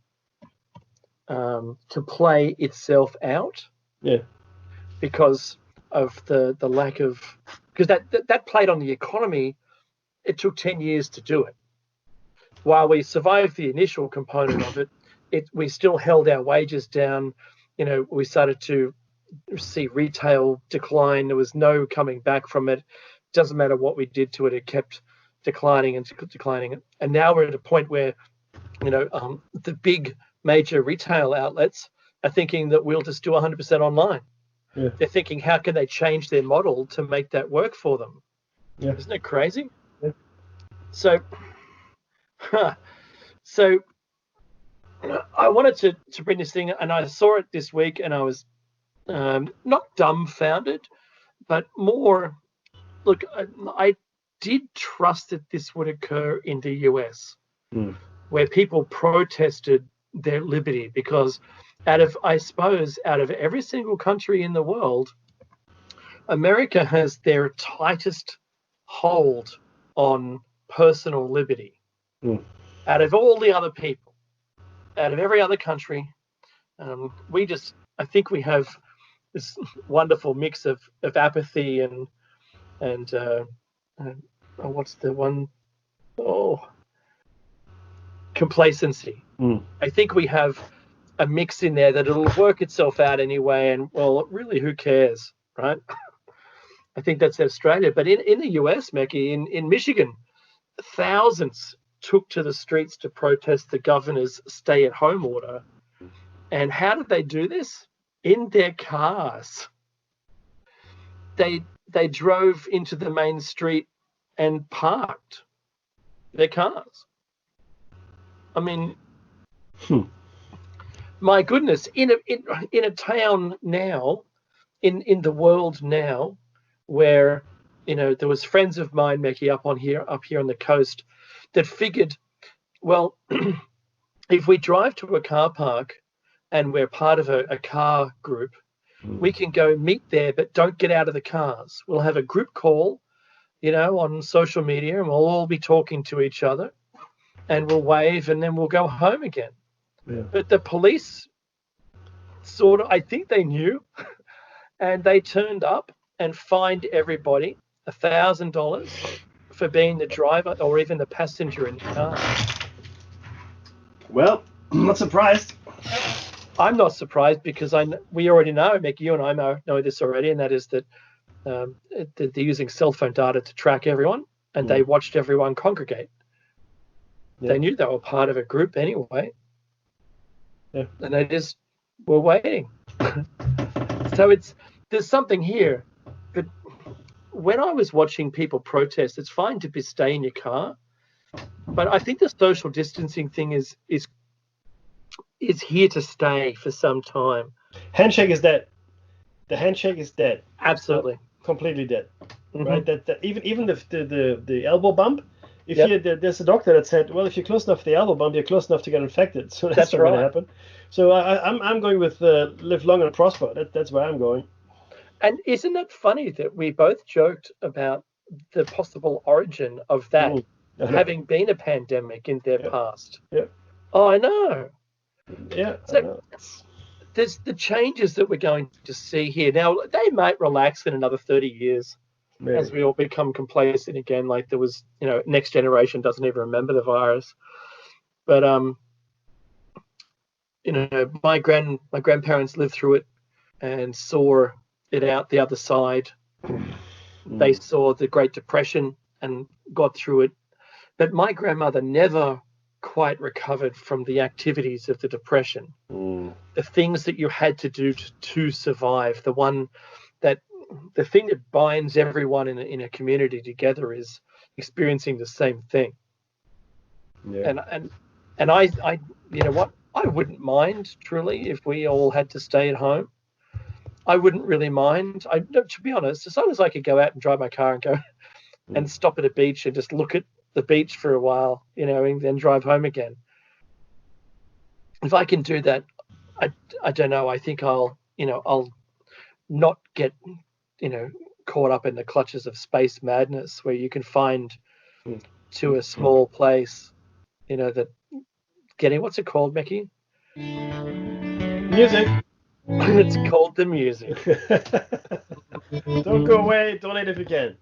play itself out. Yeah. Because of the lack of, because that played on the economy. It took 10 years to do it. While we survived the initial component of it, we still held our wages down. We started to see retail decline. There was no coming back from it. Doesn't matter what we did to it, it kept declining and declining. And now we're at a point where, the big major retail outlets are thinking that we'll just do 100% online. Yeah. They're thinking, how can they change their model to make that work for them? Yeah. Isn't it crazy? Yeah. So I wanted to bring this thing, and I saw it this week, and I was not dumbfounded, but more, look, I did trust that this would occur in the US, where people protested their liberty, because out of every single country in the world, America has their tightest hold on personal liberty. Out of all the other people, out of every other country, I think we have this wonderful mix of apathy and what's the one? Complacency. I think we have a mix in there that it'll work itself out anyway, and well, really, who cares, right? I think that's Australia, but in the US, Meccy, in Michigan, thousands took to the streets to protest the governor's stay-at-home order. And how did they do this? In their cars. They drove into the main street and parked their cars. I mean, my goodness, in a town now, in the world now, where there was friends of mine, Meccy, up here on the coast, that figured, well, if we drive to a car park and we're part of a car group, we can go meet there, but don't get out of the cars. We'll have a group call, on social media, and we'll all be talking to each other, and we'll wave, and then we'll go home again. Yeah. But the police I think they knew, and they turned up and fined everybody $1,000 for being the driver or even the passenger in the car. Well, I'm not surprised. I'm not surprised, because we already know, Mick, you and I know this already, and that is that they're using cell phone data to track everyone, and they watched everyone congregate. Yeah. They knew they were part of a group anyway. Yeah. And they just were waiting. So there's something here. But when I was watching people protest, it's fine to stay in your car, but I think the social distancing thing is here to stay for some time. Handshake is dead. The handshake is dead. Absolutely. Completely dead. Right? That even the elbow bump. There's a doctor that said, well, if you're close enough to the elbow bump, you're close enough to get infected. So that's not going to happen. So I'm going with live long and prosper. That's where I'm going. And isn't it funny that we both joked about the possible origin of that having been a pandemic in their past? Yeah. Oh, I know. Yeah. So there's the changes that we're going to see here. Now, they might relax in another 30 years. Maybe. As we all become complacent again, like there was, next generation doesn't even remember the virus. But my grandparents lived through it and saw it out the other side. They saw the Great Depression and got through it. But my grandmother never quite recovered from the activities of the Depression. The things that you had to do to survive. The thing that binds everyone in a community together is experiencing the same thing. Yeah. And I I wouldn't mind truly if we all had to stay at home. I wouldn't really mind. To be honest, as long as I could go out and drive my car and go and stop at a beach and just look at the beach for a while, and then drive home again. If I can do that, I don't know. I think I'll not get caught up in the clutches of space madness, where you can find to a small place, that getting, what's it called, Meccy? Music. It's called the music. Don't go away. Donate if you can.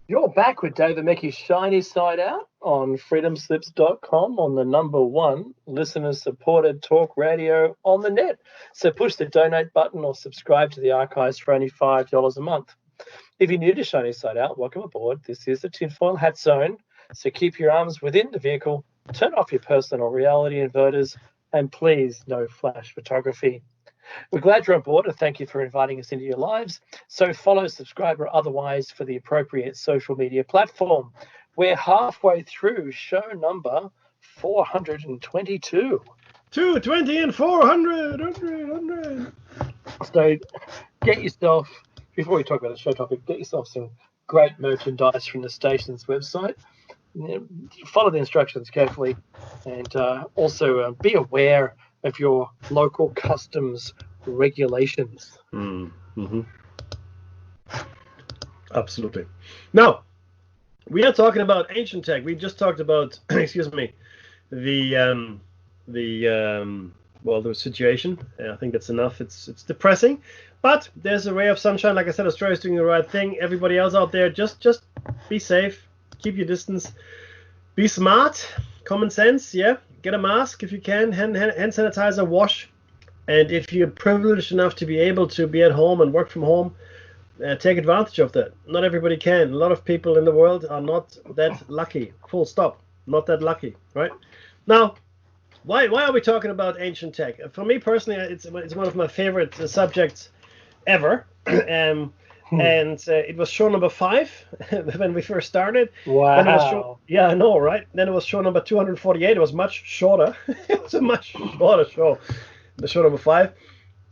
You're back with David Meccy's Shiny Side Out. on freedomslips.com on the #1 listener-supported talk radio on the net. So push the donate button or subscribe to the archives for only $5 a month. If you're new to Shiny Side Out, welcome aboard. This is the Tinfoil Hat Zone, so keep your arms within the vehicle, turn off your personal reality inverters, and please no flash photography. We're glad you're on board and thank you for inviting us into your lives. So follow, subscribe, or otherwise for the appropriate social media platform. We're halfway through show number 422. 220 and 400, 100. So get yourself, before we talk about the show topic, get yourself some great merchandise from the station's website. Follow the instructions carefully, and also be aware of your local customs regulations. Mm-hmm. Absolutely. Now, we are talking about ancient tech. We just talked about, excuse me, the situation. I think that's enough. It's depressing, but there's a ray of sunshine. Like I said, Australia's doing the right thing. Everybody else out there, just be safe, keep your distance, be smart, common sense. Yeah, get a mask if you can, hand sanitizer, wash, and if you're privileged enough to be able to be at home and work from home, take advantage of that. Not everybody can. A lot of people in the world are not that lucky. Full stop. Not that lucky, right? Now, why are we talking about ancient tech? For me personally, it's one of my favorite subjects ever. And it was show number 5 when we first started. Wow. Yeah, I know, right? Then it was show number 248. It was much shorter. It was a much shorter show. The show number 5.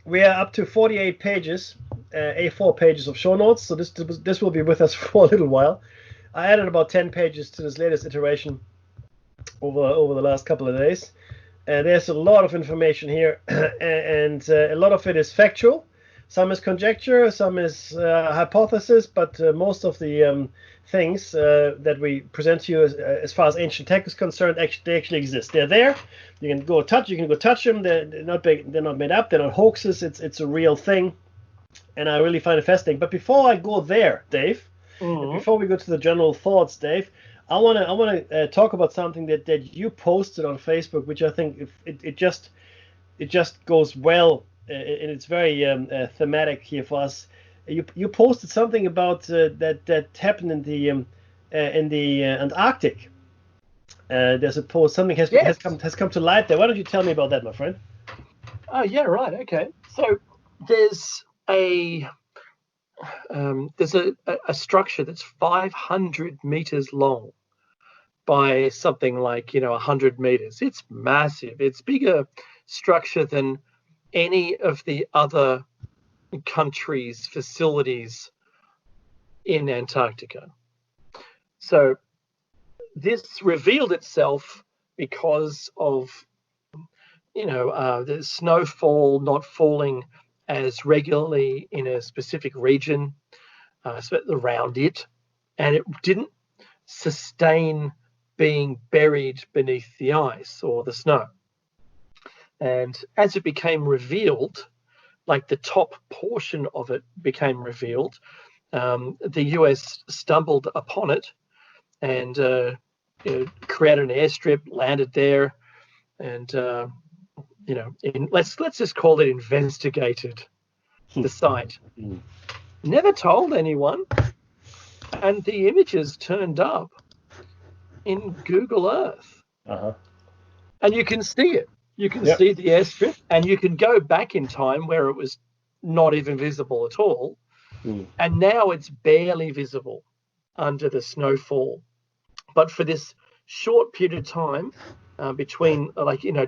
We are up to 48 pages, A4 pages of show notes. So this will be with us for a little while. I added about 10 pages to this latest iteration over the last couple of days. There's a lot of information here, and a lot of it is factual. Some is conjecture, some is hypothesis, but most of the things that we present to you as far as ancient tech is concerned, they actually exist. They're there. You can go touch them. They're not big. They're not made up. They're not hoaxes. It's a real thing, and I really find it fascinating. But before I go there, Dave, before we go to the general thoughts, Dave, I want to talk about something that you posted on Facebook, which I think it just goes well, and it's very thematic here for us. You posted something about that happened in the Antarctic. There's a post. Something has come to light there. Why don't you tell me about that, my friend? Oh yeah, right. Okay. So there's a structure that's 500 meters long by something like 100 meters. It's massive. It's bigger structure than any of the other countries' facilities in Antarctica. So this revealed itself because of the snowfall not falling as regularly in a specific region around it, and it didn't sustain being buried beneath the ice or the snow. And as it became revealed, like the top portion of it became revealed, the US stumbled upon it and created an airstrip, landed there, and let's just call it investigated the site. Never told anyone, and the images turned up in Google Earth. And you can see it. You can see the airstrip, and you can go back in time where it was not even visible at all. And now it's barely visible under the snowfall. But for this short period of time between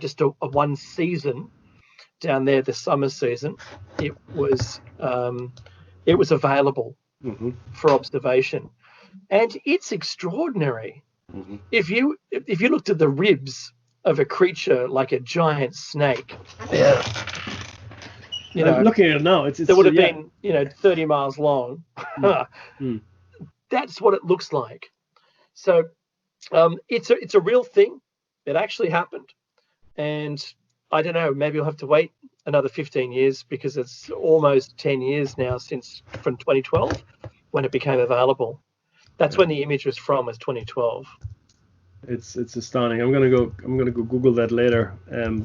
just a one season down there, the summer season, it was available for observation. And it's extraordinary. If you looked at the ribs of a creature like a giant snake, I'm looking at it now. It would have been 30 miles long. That's what it looks like. So it's a real thing. It actually happened, and I don't know. Maybe you'll have to wait another 15 years because it's almost 10 years now from 2012 when it became available. That's when the image was from, was 2012. It's astounding. I'm gonna go Google that later.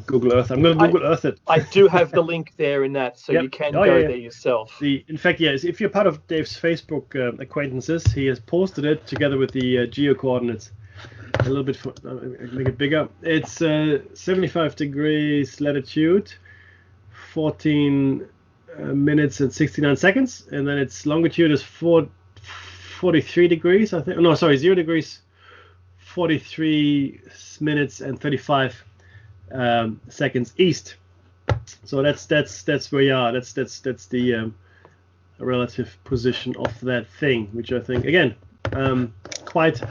Google Earth. I'm gonna Google Earth it. I do have the link there in that, so Yep. you can go there yourself. In fact, yes. If you're part of Dave's Facebook acquaintances, he has posted it together with the geo coordinates. A little bit, make it bigger. It's 75 degrees latitude, 14 minutes and 69 seconds, and then its longitude is 43 degrees. I think. No, sorry, 0 degrees. 43 minutes and 35 seconds east. So that's where you are. That's the relative position of that thing, which I think again quite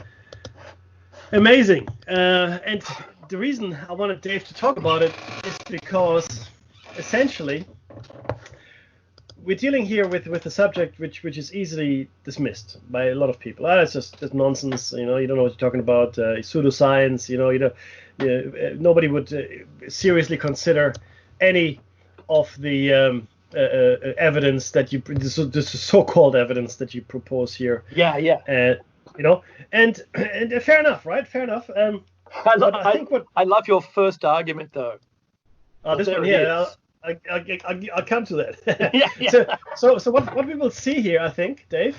amazing. And the reason I wanted Dave to talk about it is because essentially we're dealing here with a subject which is easily dismissed by a lot of people. That's just nonsense. You don't know what you're talking about. Pseudoscience. Nobody would seriously consider any of the evidence that this so-called evidence that you propose here. Yeah. And fair enough, right? Fair enough. I love your first argument though. This one here. I'll come to that. Yeah. So what we will see here, I think, Dave,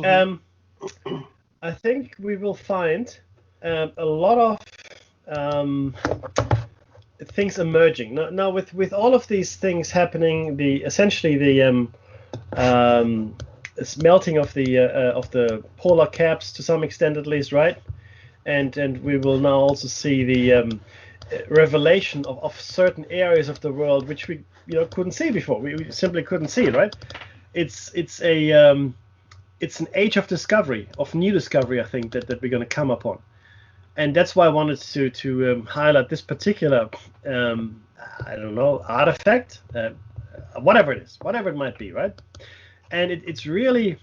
I think we will find a lot of things emerging. Now with all of these things happening, essentially the melting of the polar caps to some extent at least, right? And we will now also see the revelation of certain areas of the world which we couldn't see before. We simply couldn't see, right? It's an age of discovery, of new discovery, I think that we're going to come upon, and that's why I wanted to highlight this particular artifact, whatever it is, whatever it might be, right? And it's really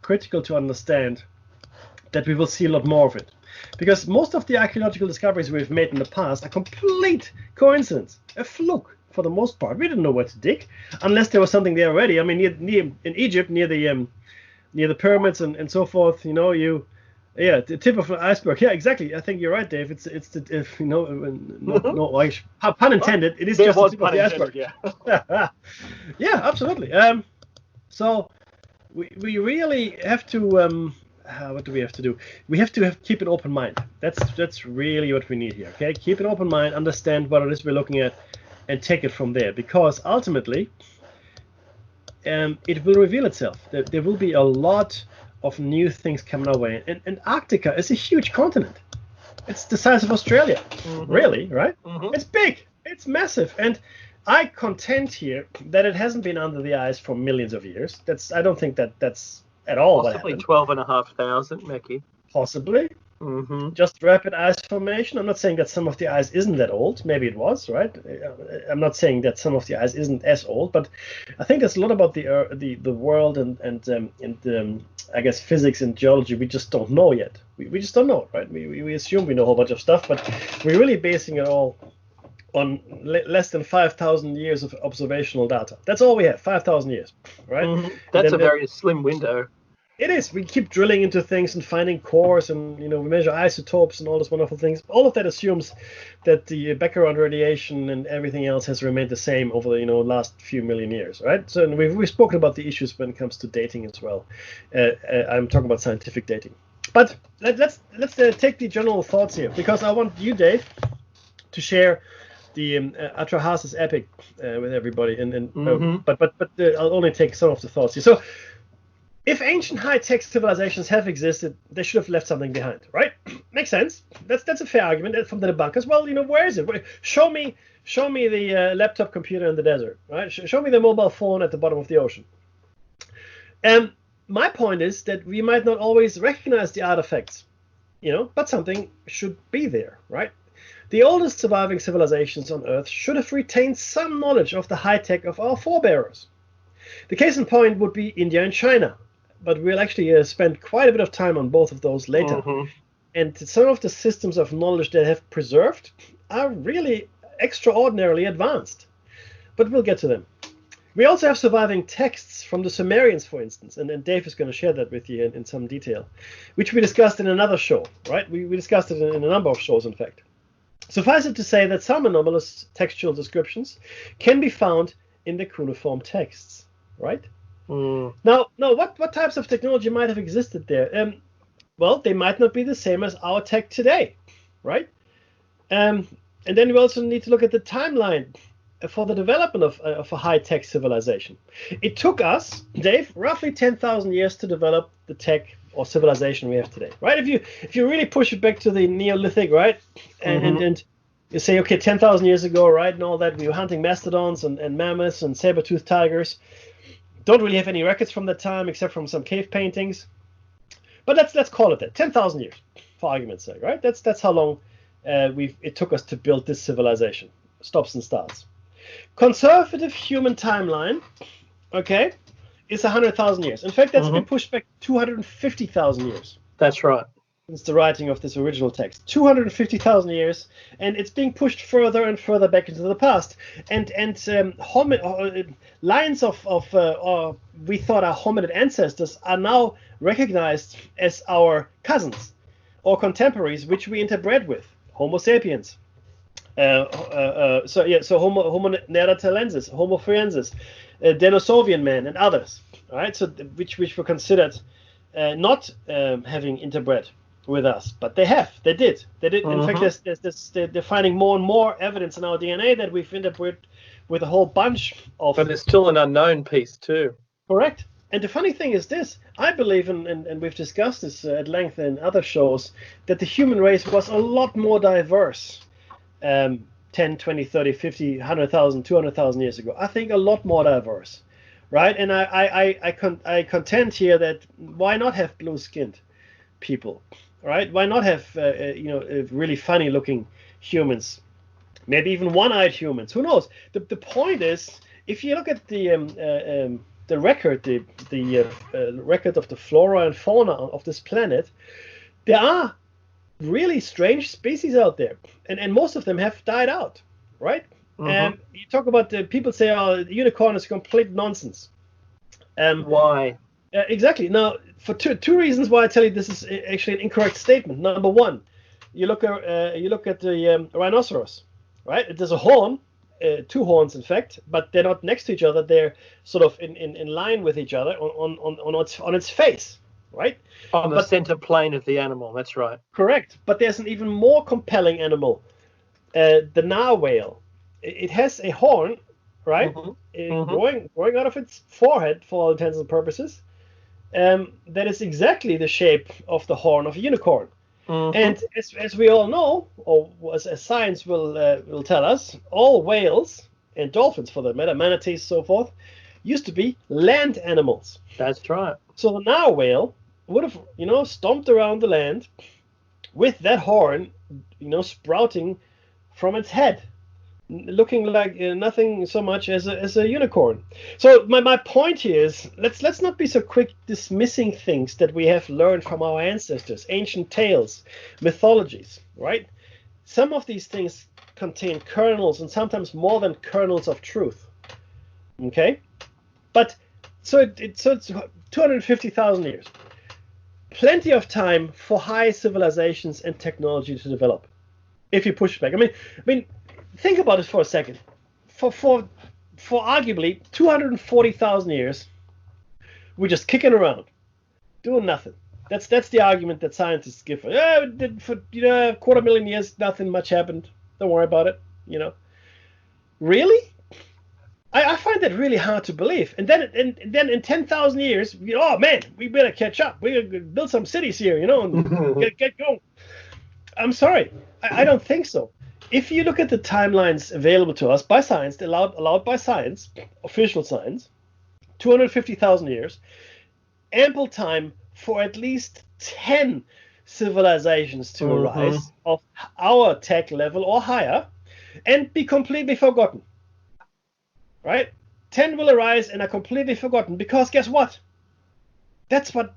critical to understand that we will see a lot more of it. Because most of the archaeological discoveries we've made in the past are complete coincidence, a fluke for the most part. We didn't know where to dig unless there was something there already. I mean, near in Egypt, near the pyramids and so forth. The tip of an iceberg. Yeah, exactly. I think you're right, Dave. It's the pun intended. It is just the tip of the iceberg. Yeah. Yeah, absolutely. So we really have to. What do we have to do? We have to keep an open mind. That's really what we need here. Okay, keep an open mind, understand what it is we're looking at, and take it from there. Because ultimately, it will reveal itself. There will be a lot of new things coming our way. And Antarctica is a huge continent. It's the size of Australia, really, right? It's big. It's massive, and I contend here that it hasn't been under the ice for millions of years. I don't think that's at all. Possibly 12,500, Mackie. Possibly. Just rapid ice formation. I'm not saying that some of the ice isn't that old. Maybe it was, right? I'm not saying that some of the ice isn't as old, but I think there's a lot about the world and I guess physics and geology we just don't know yet. We just don't know, right? We assume we know a whole bunch of stuff, but we're really basing it all on less than 5,000 years of observational data. That's all we have, 5,000 years, right? That's a very slim window. It is. We keep drilling into things and finding cores, and we measure isotopes and all those wonderful things. All of that assumes that the background radiation and everything else has remained the same over the last few million years, right? So we've spoken about the issues when it comes to dating as well. I'm talking about scientific dating, but let's take the general thoughts here, because I want you, Dave, to share the Atrahasis epic with everybody, but I'll only take some of the thoughts here. So, if ancient high-tech civilizations have existed, they should have left something behind, right? Makes sense. That's a fair argument from the debunkers. Well, where is it? Show me the laptop computer in the desert, right? Show me the mobile phone at the bottom of the ocean. My point is that we might not always recognize the artifacts, but something should be there, right? The oldest surviving civilizations on Earth should have retained some knowledge of the high-tech of our forebears. The case in point would be India and China, but we'll actually spend quite a bit of time on both of those later. And some of the systems of knowledge that have preserved are really extraordinarily advanced. But we'll get to them. We also have surviving texts from the Sumerians, for instance, and Dave is going to share that with you in some detail, which we discussed in another show, right? We discussed it in a number of shows, in fact. Suffice it to say that some anomalous textual descriptions can be found in the cuneiform texts, right? Now, what types of technology might have existed there? Well, they might not be the same as our tech today, right? And then we also need to look at the timeline for the development of a high-tech civilization. It took us, Dave, roughly 10,000 years to develop the tech or civilization we have today, right? If you really push it back to the Neolithic, right, and you say, okay, 10,000 years ago, right, and all that, we were hunting mastodons and mammoths and saber-toothed tigers. Don't really have any records from that time except from some cave paintings. But let's call it that, 10,000 years, for argument's sake, right? That's how long it took us to build this civilization. Stops and starts. Conservative human timeline, okay, is 100,000 years. In fact, that's been pushed back 250,000 years. That's right. Since the writing of this original text, 250,000 years, and it's being pushed further and further back into the past. And lines of we thought our hominid ancestors are now recognized as our cousins or contemporaries, which we interbred with, Homo sapiens. So Homo neanderthalensis, Homo friensis, Denisovian man, and others. All right, so which were considered not having interbred with us, but they did. In fact, they're finding more and more evidence in our DNA that we've interbred with a whole bunch of. But there's still an unknown piece too. Correct. And the funny thing is this: I believe, and we've discussed this at length in other shows, that the human race was a lot more diverse 10, 20, 30, 50, 100,000, 200,000 years ago. I think a lot more diverse, right? And I contend here that why not have blue-skinned people, right? Why not have really funny-looking humans, maybe even one-eyed humans? Who knows? The point is, if you look at the record, the record of the flora and fauna of this planet, there are really strange species out there, and most of them have died out, right? And you talk about people say, "Oh, the unicorn is complete nonsense." Why? Exactly. Now, for two reasons why I tell you this is actually an incorrect statement. Number one, you look at the rhinoceros, right? There's a horn, two horns in fact, but they're not next to each other. They're sort of in line with each other on its face, right? On the center plane of the animal. That's right. Correct. But there's an even more compelling animal, the narwhal. It has a horn, right, growing out of its forehead for all intents and purposes. That is exactly the shape of the horn of a unicorn. And as we all know, or as science will tell us, all whales and dolphins, for that matter, manatees, so forth, used to be land animals. That's right. So the narwhal would have, stomped around the land with that horn, sprouting from its head, looking like nothing so much as a unicorn. So my point here is, let's not be so quick dismissing things that we have learned from our ancestors, ancient tales, mythologies, right? Some of these things contain kernels, and sometimes more than kernels, of truth. Okay, but so it's 250,000 years, plenty of time for high civilizations and technology to develop. If you push back, I mean. Think about it for a second. For arguably 240,000 years, we're just kicking around, doing nothing. That's the argument that scientists give. For 250,000 years, nothing much happened. Don't worry about it. Really? I find that really hard to believe. And then in 10,000 years, oh man, we better catch up. We gotta build some cities here, and get going. I'm sorry, I don't think so. If you look at the timelines available to us by science, allowed by science, official science, 250,000 years, ample time for at least 10 civilizations to arise of our tech level or higher and be completely forgotten. Right? 10 will arise and are completely forgotten because guess what? That's what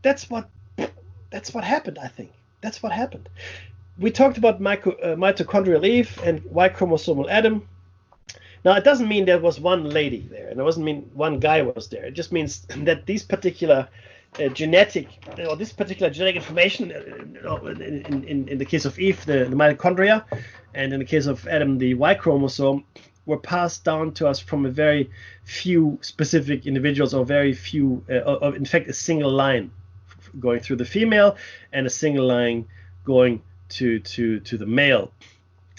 happened, I think. That's what happened. We talked about mitochondrial Eve and Y chromosomal Adam. Now, it doesn't mean there was one lady there, and it doesn't mean one guy was there. It just means that these particular genetic information, in the case of Eve, the mitochondria, and in the case of Adam, the Y chromosome, were passed down to us from a very few specific individuals, or very few, in fact, a single line going through the female and a single line going to the male.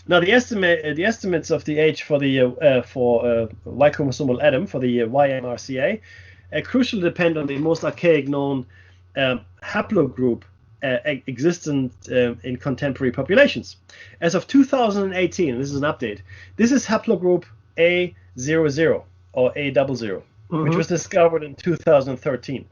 Now, the estimates of the age for the Y chromosomal Adam, for the YMRCA, crucially depend on the most archaic known haplogroup existent in contemporary populations. As of 2018, this is an update, this is haplogroup A00 or A00, which was discovered in 2013.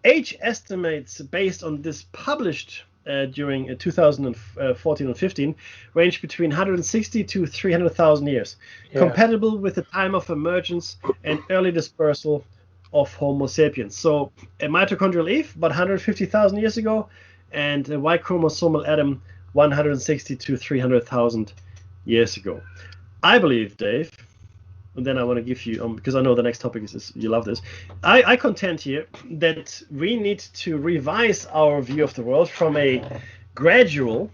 Age estimates based on this published during 2014 and 15 range between 160 to 300,000 years, compatible with the time of emergence and early dispersal of Homo sapiens. So a mitochondrial Eve about 150,000 years ago, and a Y chromosomal Adam 160 to 300,000 years ago. I believe, Dave, and then I want to give you, because I know the next topic is you love this, I contend here that we need to revise our view of the world from a gradual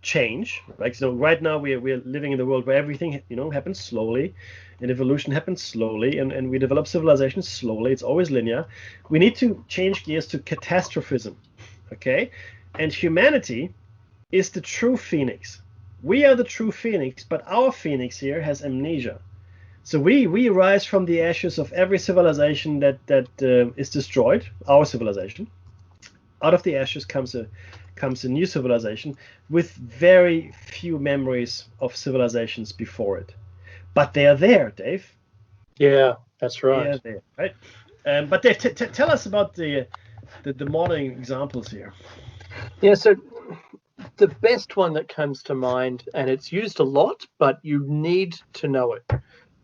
change. Right? So right now we're living in the world where everything happens slowly, and evolution happens slowly, and we develop civilization slowly. It's always linear. We need to change gears to catastrophism, okay? And humanity is the true phoenix. We are the true phoenix, but our phoenix here has amnesia. So we rise from the ashes of every civilization that is destroyed, our civilization. Out of the ashes comes a new civilization with very few memories of civilizations before it. But they are there, Dave. Yeah, that's right. They are there, right? But Dave, tell us about the modern examples here. Yeah, so the best one that comes to mind, and it's used a lot, but you need to know it,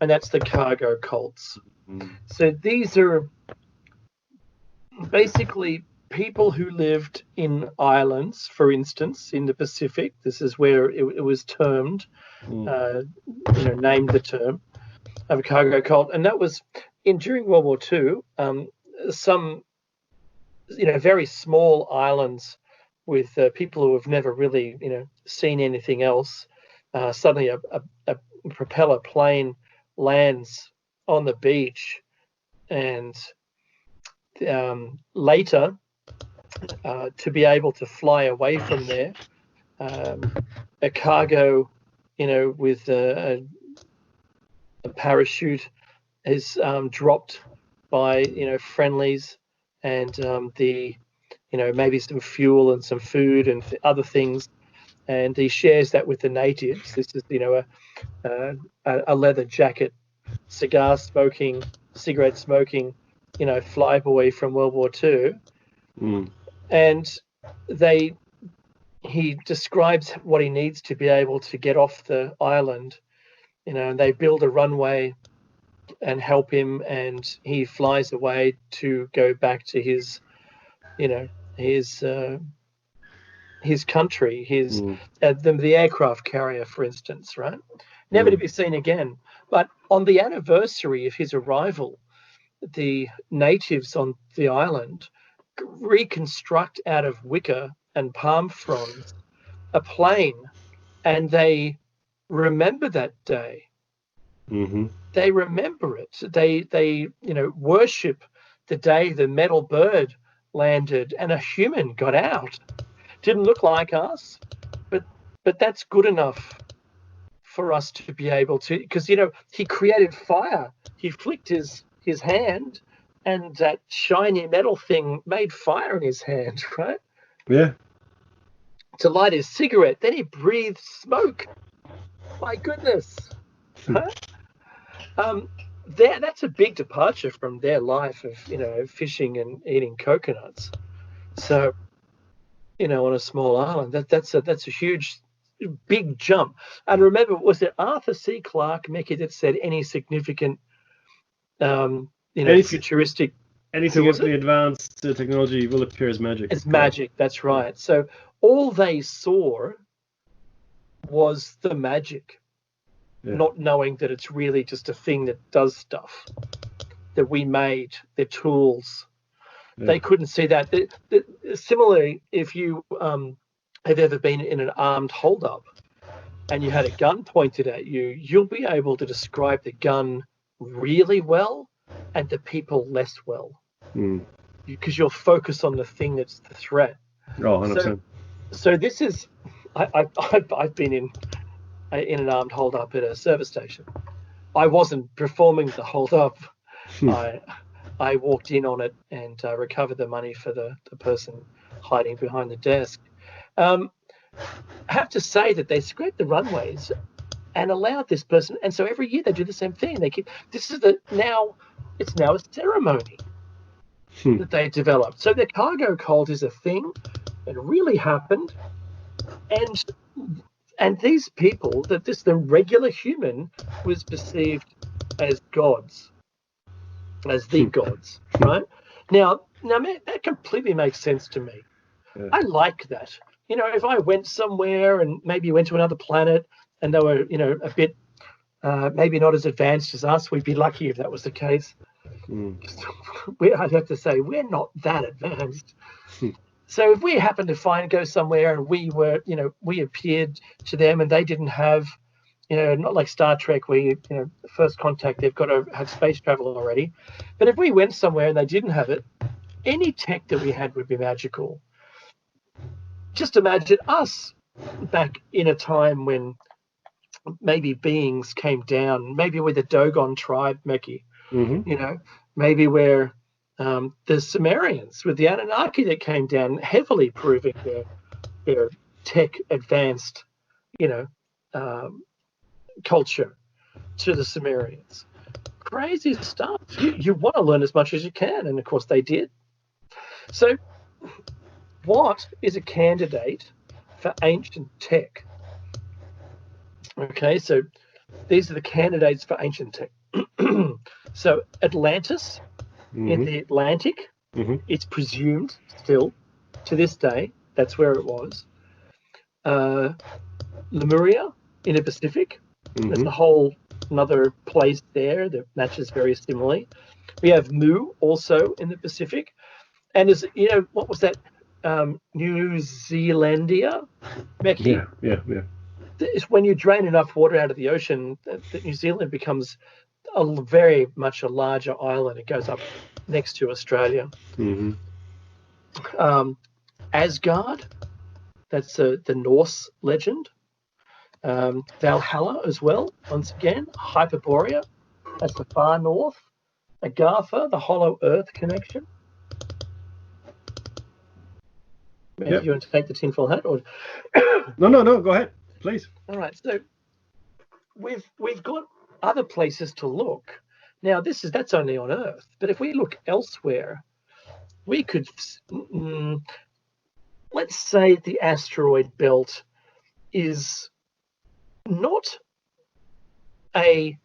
and that's the cargo cults. So these are basically people who lived in islands, for instance, in the Pacific. This is where it was termed, named the term of a cargo cult, and that was during World War II. Some, very small islands with people who have never really, seen anything else. Suddenly, a propeller plane lands on the beach, and later, to be able to fly away from there, a cargo, with a parachute is dropped by friendlies, and maybe some fuel and some food and other things, and he shares that with the natives. This is a leather jacket, cigarette smoking flyboy from World War II. And he describes what he needs to be able to get off the island, and they build a runway and help him, and he flies away to go back to his country, the aircraft carrier, for instance, right? Never to be seen again. But on the anniversary of his arrival, the natives on the island reconstruct out of wicker and palm fronds a plane, and they remember that day. They remember it. They worship the day the metal bird landed and a human got out. Didn't look like us, but that's good enough for us to be able to, because he created fire. He flicked his hand, and that shiny metal thing made fire in his hand, right? Yeah. To light his cigarette, then he breathed smoke. My goodness. Huh? That's a big departure from their life of fishing and eating coconuts. So, on a small island, that's a huge, big jump. And remember, was it Arthur C. Clarke, Mickey, that said any significant, futuristic? Anything with the advanced technology will appear as magic. It's magic. That's right. So all they saw was the magic. not knowing that it's really just a thing that does stuff that we made, their tools. They couldn't see that. Similarly, if you have ever been in an armed holdup and you had a gun pointed at you, you'll be able to describe the gun really well and the people less well. Because you'll focus on the thing that's the threat. Oh, 100%. So this is, I've been in an armed hold-up at a service station. I wasn't performing the hold-up. I walked in on it and recovered the money for the person hiding behind the desk. I have to say that they scraped the runways and allowed this person, and so every year they do the same thing. It's now a ceremony that they developed. So the cargo cult is a thing. It really happened, and these people, the regular human was perceived as gods, as the gods, right? Now that completely makes sense to me. I like that. If I went somewhere and maybe went to another planet and they were, a bit maybe not as advanced as us, we'd be lucky if that was the case. I'd have to say we're not that advanced. So if we happened to go somewhere and we were, we appeared to them and they didn't have, not like Star Trek where first contact, they've got to have space travel already. But if we went somewhere and they didn't have it, any tech that we had would be magical. Just imagine us back in a time when maybe beings came down, maybe we're the Dogon tribe, Meki, maybe we're the Sumerians with the Anunnaki that came down, heavily proving their tech advanced, culture to the Sumerians. Crazy stuff. You want to learn as much as you can, and of course they did. So what is a candidate for ancient tech? Okay, so these are the candidates for ancient tech. So Atlantis in the Atlantic, it's presumed still to this day, that's where it was. Lemuria in the Pacific, there's a whole another place there that matches very similarly. We have Mu also in the Pacific. And there's, what was that? New Zealandia? Meki. Yeah. It's when you drain enough water out of the ocean, that New Zealand becomes very much a larger island. It goes up next to Australia. Asgard, that's the Norse legend. Valhalla as well, once again. Hyperborea, that's the far north. Agartha, the Hollow Earth connection. Maybe you want to take the tinfoil hat, or No. Go ahead, please. All right. So we've got other places to look. Now that's only on Earth, but if we look elsewhere, we could let's say the asteroid belt is not a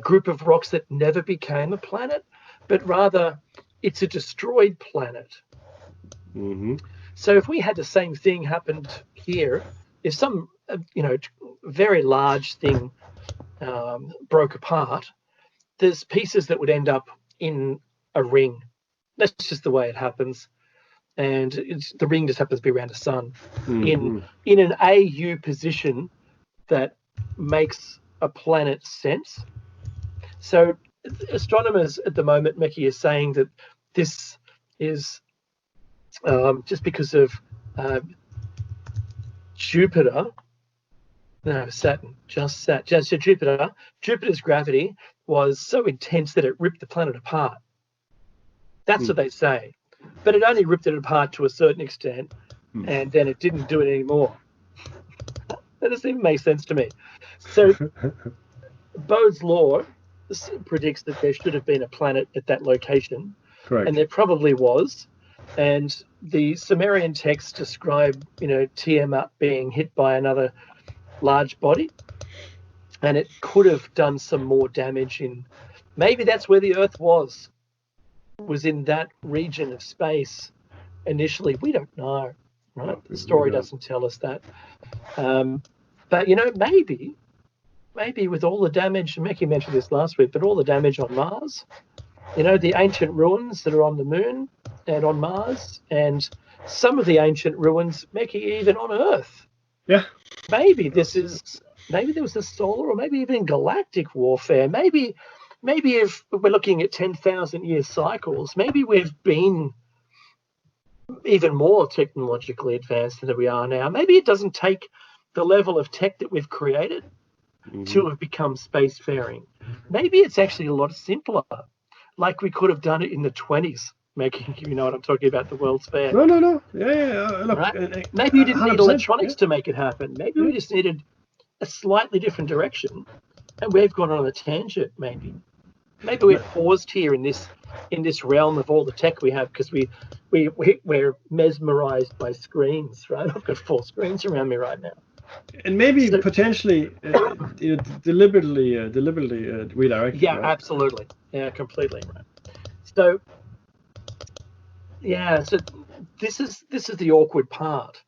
group of rocks that never became a planet, but rather it's a destroyed planet. So if we had the same thing happened here, if some very large thing broke apart, there's pieces that would end up in a ring. That's just the way it happens, and the ring just happens to be around the sun in an AU position that makes a planet sense. So astronomers at the moment, Meki, is saying that this is just because of Saturn, Jupiter's gravity was so intense that it ripped the planet apart. That's what they say. But it only ripped it apart to a certain extent, and then it didn't do it anymore. That doesn't even make sense to me. So Bode's law predicts that there should have been a planet at that location. Correct. And there probably was. And the Sumerian texts describe, Tiamat being hit by another large body, and it could have done some more damage in. Maybe that's where the Earth was in that region of space initially. We don't know, right? The story doesn't tell us that. But maybe maybe with all the damage, Meki mentioned this last week, but all the damage on Mars, the ancient ruins that are on the moon and on Mars, and some of the ancient ruins, Meki, even on Earth. Yeah. Maybe there was a solar or maybe even galactic warfare. Maybe if we're looking at 10,000 year cycles, maybe we've been even more technologically advanced than we are now. Maybe it doesn't take the level of tech that we've created to have become spacefaring. Maybe it's actually a lot simpler, like we could have done it in the 20s. Making, you know what I'm talking about, the World's Fair. No. Yeah. Look, right? Maybe you didn't need electronics to make it happen. Maybe we just needed a slightly different direction, and we've gone on a tangent. Maybe we've paused here in this realm of all the tech we have because we're mesmerized by screens, right? I've got 4 screens around me right now. And maybe potentially deliberately redirected. Yeah, right? Absolutely. Yeah, completely right. So yeah, so this is the awkward part.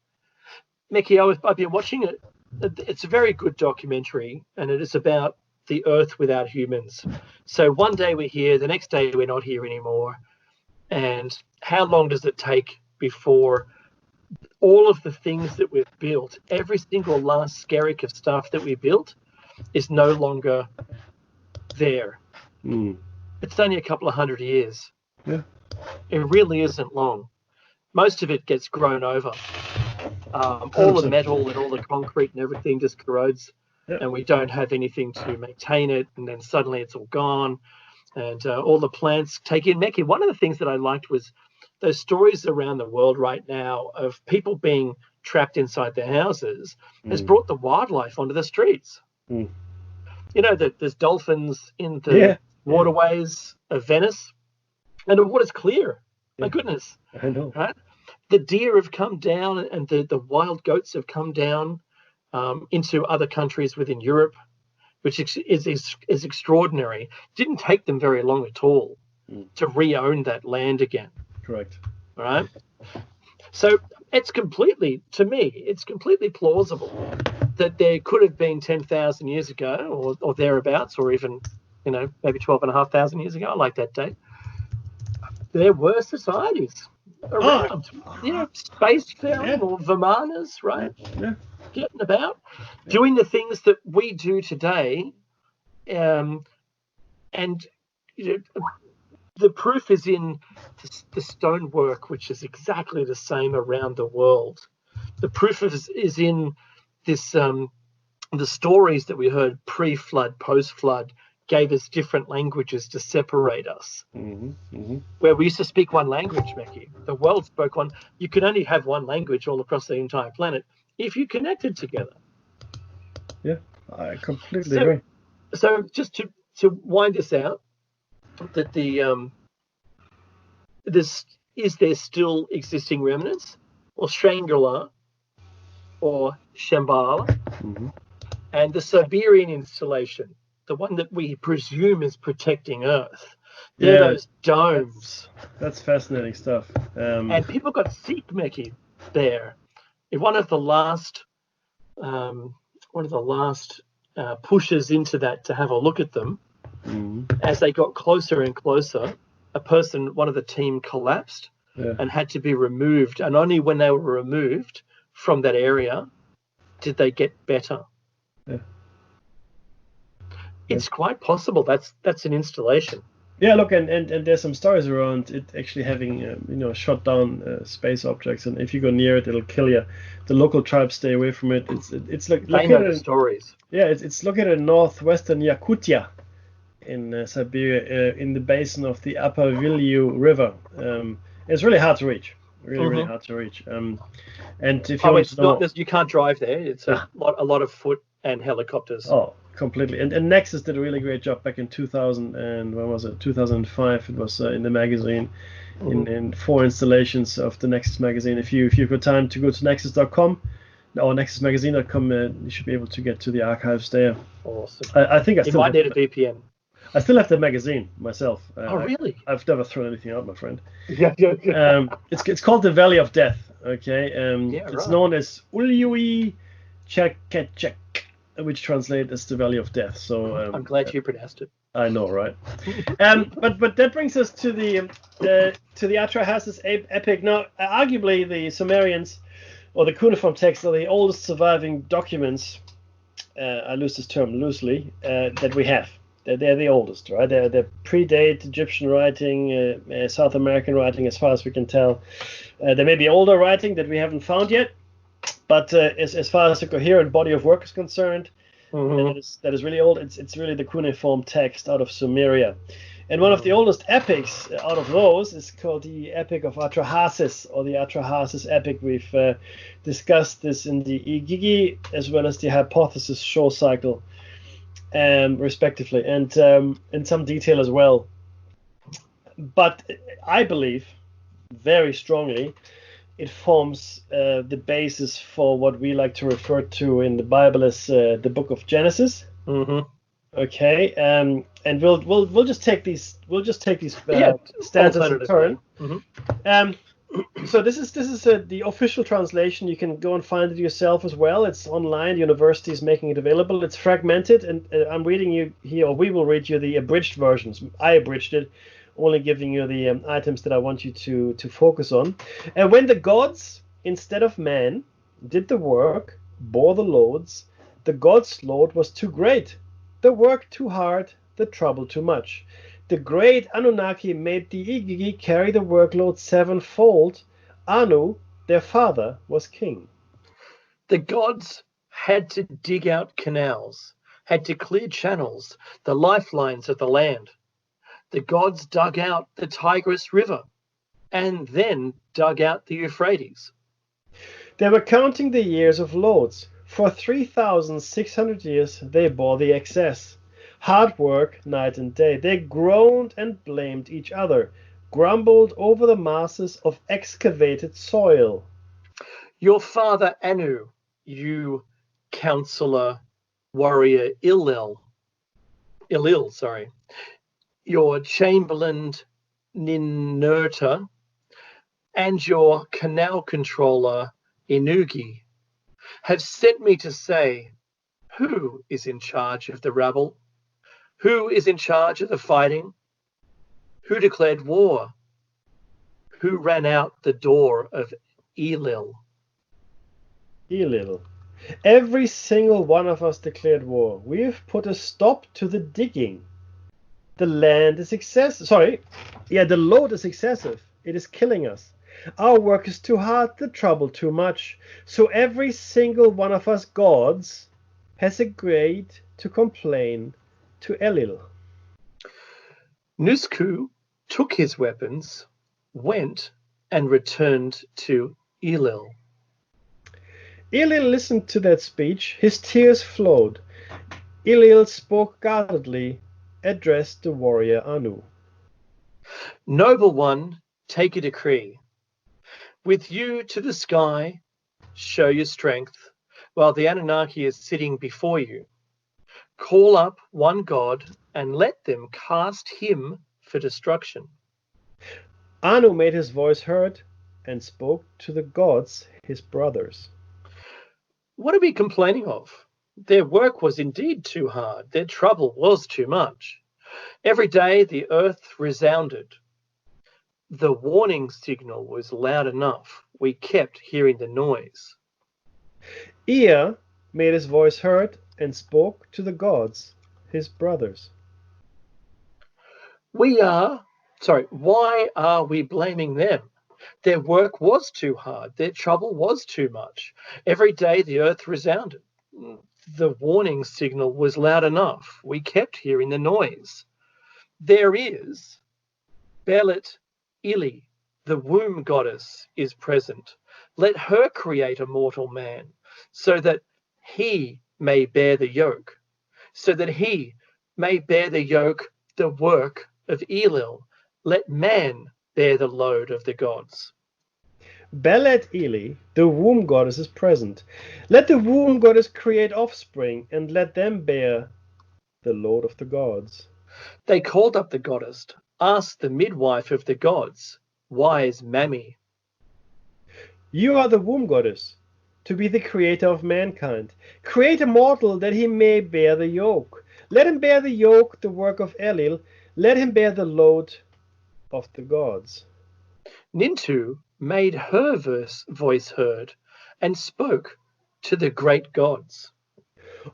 Mickey, I've been watching it. It's a very good documentary, and it is about the Earth without humans. So one day we're here, the next day we're not here anymore. And how long does it take before all of the things that we've built, every single last skerrick of stuff that we built, is no longer there? It's only a couple of 100 years. Yeah. It really isn't long. Most of it gets grown over. All the metal and all the concrete and everything just corrodes, and we don't have anything to maintain it, and then suddenly it's all gone, and all the plants take in. Meki, one of the things that I liked was those stories around the world right now of people being trapped inside their houses has brought the wildlife onto the streets. You know, that there's dolphins in the waterways of Venice, and the water's clear. My goodness. I know. Right? The deer have come down, and the wild goats have come down into other countries within Europe, which is extraordinary. Didn't take them very long at all to re-own that land again. Correct. All right. So it's completely plausible that there could have been 10,000 years ago or thereabouts, or even, maybe 12,500 years ago. I like that date. There were societies around, spacefaring or Vimanas, right? Yeah. Getting about, doing the things that we do today, and the proof is in the stonework, which is exactly the same around the world. The proof is in this the stories that we heard pre-flood, post-flood gave us different languages to separate us. Where we used to speak one language, Meki, the world spoke one. You could only have one language all across the entire planet if you connected together. Yeah, I completely agree. So just to wind this out, that is there still existing remnants, or Shangri-La, or Shambhala, and the Siberian installation, the one that we presume is protecting Earth. They're those domes. That's fascinating stuff. And people got sick, Meki, there. In one of the last pushes into that to have a look at them, as they got closer and closer, one of the team collapsed and had to be removed. And only when they were removed from that area did they get better. Yeah. It's quite possible that's an installation. Yeah, look, and there's some stories around it actually having shot down space objects, and if you go near it, it'll kill you. The local tribes stay away from it. It's like located stories. Yeah, it's located in northwestern Yakutia, in Siberia, in the basin of the Upper Vilyu River. It's really hard to reach. Really hard to reach. And if you want to know, you can't drive there. It's a lot of foot and helicopters. Oh, completely. And Nexus did a really great job back in 2000 and when was it? 2005. It was in the magazine, in 4 installations of the Nexus magazine. If you've got time to go to nexus.com or nexusmagazine.com, you should be able to get to the archives there. Awesome. I think I still might need a VPN. I still have the magazine myself. Oh, really? I've never thrown anything out, my friend. Yeah. It's called The Valley of Death. Okay. It's known as Ulyui Cherkechek. which translates as the Valley of Death. So I'm glad you pronounced it. I know, right? But that brings us to the Atrahasis epic. Now, arguably, the Sumerians or the cuneiform texts are the oldest surviving documents. I use this term loosely that we have. They're the oldest, right? They predate Egyptian writing, South American writing, as far as we can tell. There may be older writing that we haven't found yet, but as far as a coherent body of work is concerned, that is really old. It's really the cuneiform text out of Sumeria, and one of the oldest epics out of those is called the Epic of Atrahasis, or the Atrahasis epic. We've discussed this in the Igigi as well as the Hypothesis show cycle, respectively, and in some detail as well. But I believe very strongly it forms the basis for what we like to refer to in the Bible as the Book of Genesis. Okay, and we'll just take these stanzas in turn. So this is the official translation. You can go and find it yourself as well. It's online. The university is making it available. It's fragmented, and I'm reading you here, or we will read you the abridged versions. I abridged it, only giving you the items that I want you to focus on. And when the gods, instead of man, did the work, bore the loads, the gods' load was too great, the work too hard, the trouble too much. The great Anunnaki made the Igigi carry the workload sevenfold. Anu, their father, was king. The gods had to dig out canals, had to clear channels, the lifelines of the land. The gods dug out the Tigris River and then dug out the Euphrates. They were counting the years of loads. For 3,600 years they bore the excess. Hard work night and day. They groaned and blamed each other, grumbled over the masses of excavated soil. Your father Anu, you counselor, warrior Ilil, your chamberlain Ninurta, and your canal controller Inugi have sent me to say, who is in charge of the rabble? Who is in charge of the fighting? Who declared war? Who ran out the door of Elil? Elil. Every single one of us declared war. We have put a stop to the digging. The land is excessive. The load is excessive. It is killing us. Our work is too hard, the trouble too much. So every single one of us gods has agreed to complain to Elil. Nusku took his weapons, went and returned to Elil. Elil listened to that speech. His tears flowed. Elil spoke guardedly, addressed the warrior Anu. Noble one, take a decree. With you to the sky, show your strength, while the Anunnaki is sitting before you. Call up one god and let them cast him for destruction. Anu made his voice heard and spoke to the gods, his brothers. What are we complaining of? Their work was indeed too hard. Their trouble was too much. Every day the earth resounded. The warning signal was loud enough. We kept hearing the noise. Ea made his voice heard and spoke to the gods, his brothers. Why are we blaming them? Their work was too hard. Their trouble was too much. Every day the earth resounded. The warning signal was loud enough. We kept hearing the noise. There is Belit Ili, the womb goddess, is present. Let her create a mortal man, so that he may bear the yoke, the work of Elil. Let man bear the load of the gods. Belet Ili, the womb goddess, is present. Let the womb goddess create offspring, and let them bear the load of the gods. They called up the goddess, asked the midwife of the gods, wise Mami. You are the womb goddess. to be the creator of mankind. Create a mortal that he may bear the yoke. Let him bear the yoke, the work of Elil. Let him bear the load of the gods. Nintu made her voice heard and spoke to the great gods.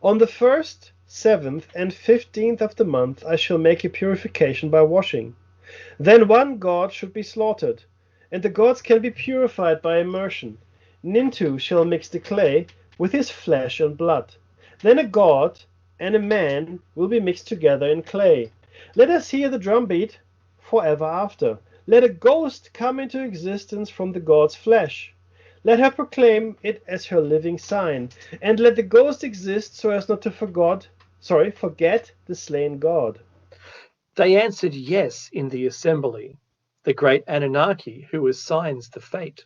On the 1st, 7th, and 15th of the month I shall make a purification by washing. Then one god should be slaughtered, and the gods can be purified by immersion. Nintu shall mix the clay with his flesh and blood. Then a god and a man will be mixed together in clay. Let us hear the drumbeat forever after. Let a ghost come into existence from the god's flesh. Let her proclaim it as her living sign, and let the ghost exist so as not to forget the slain god. They answered yes in the assembly, the great Anunnaki who assigns the fate.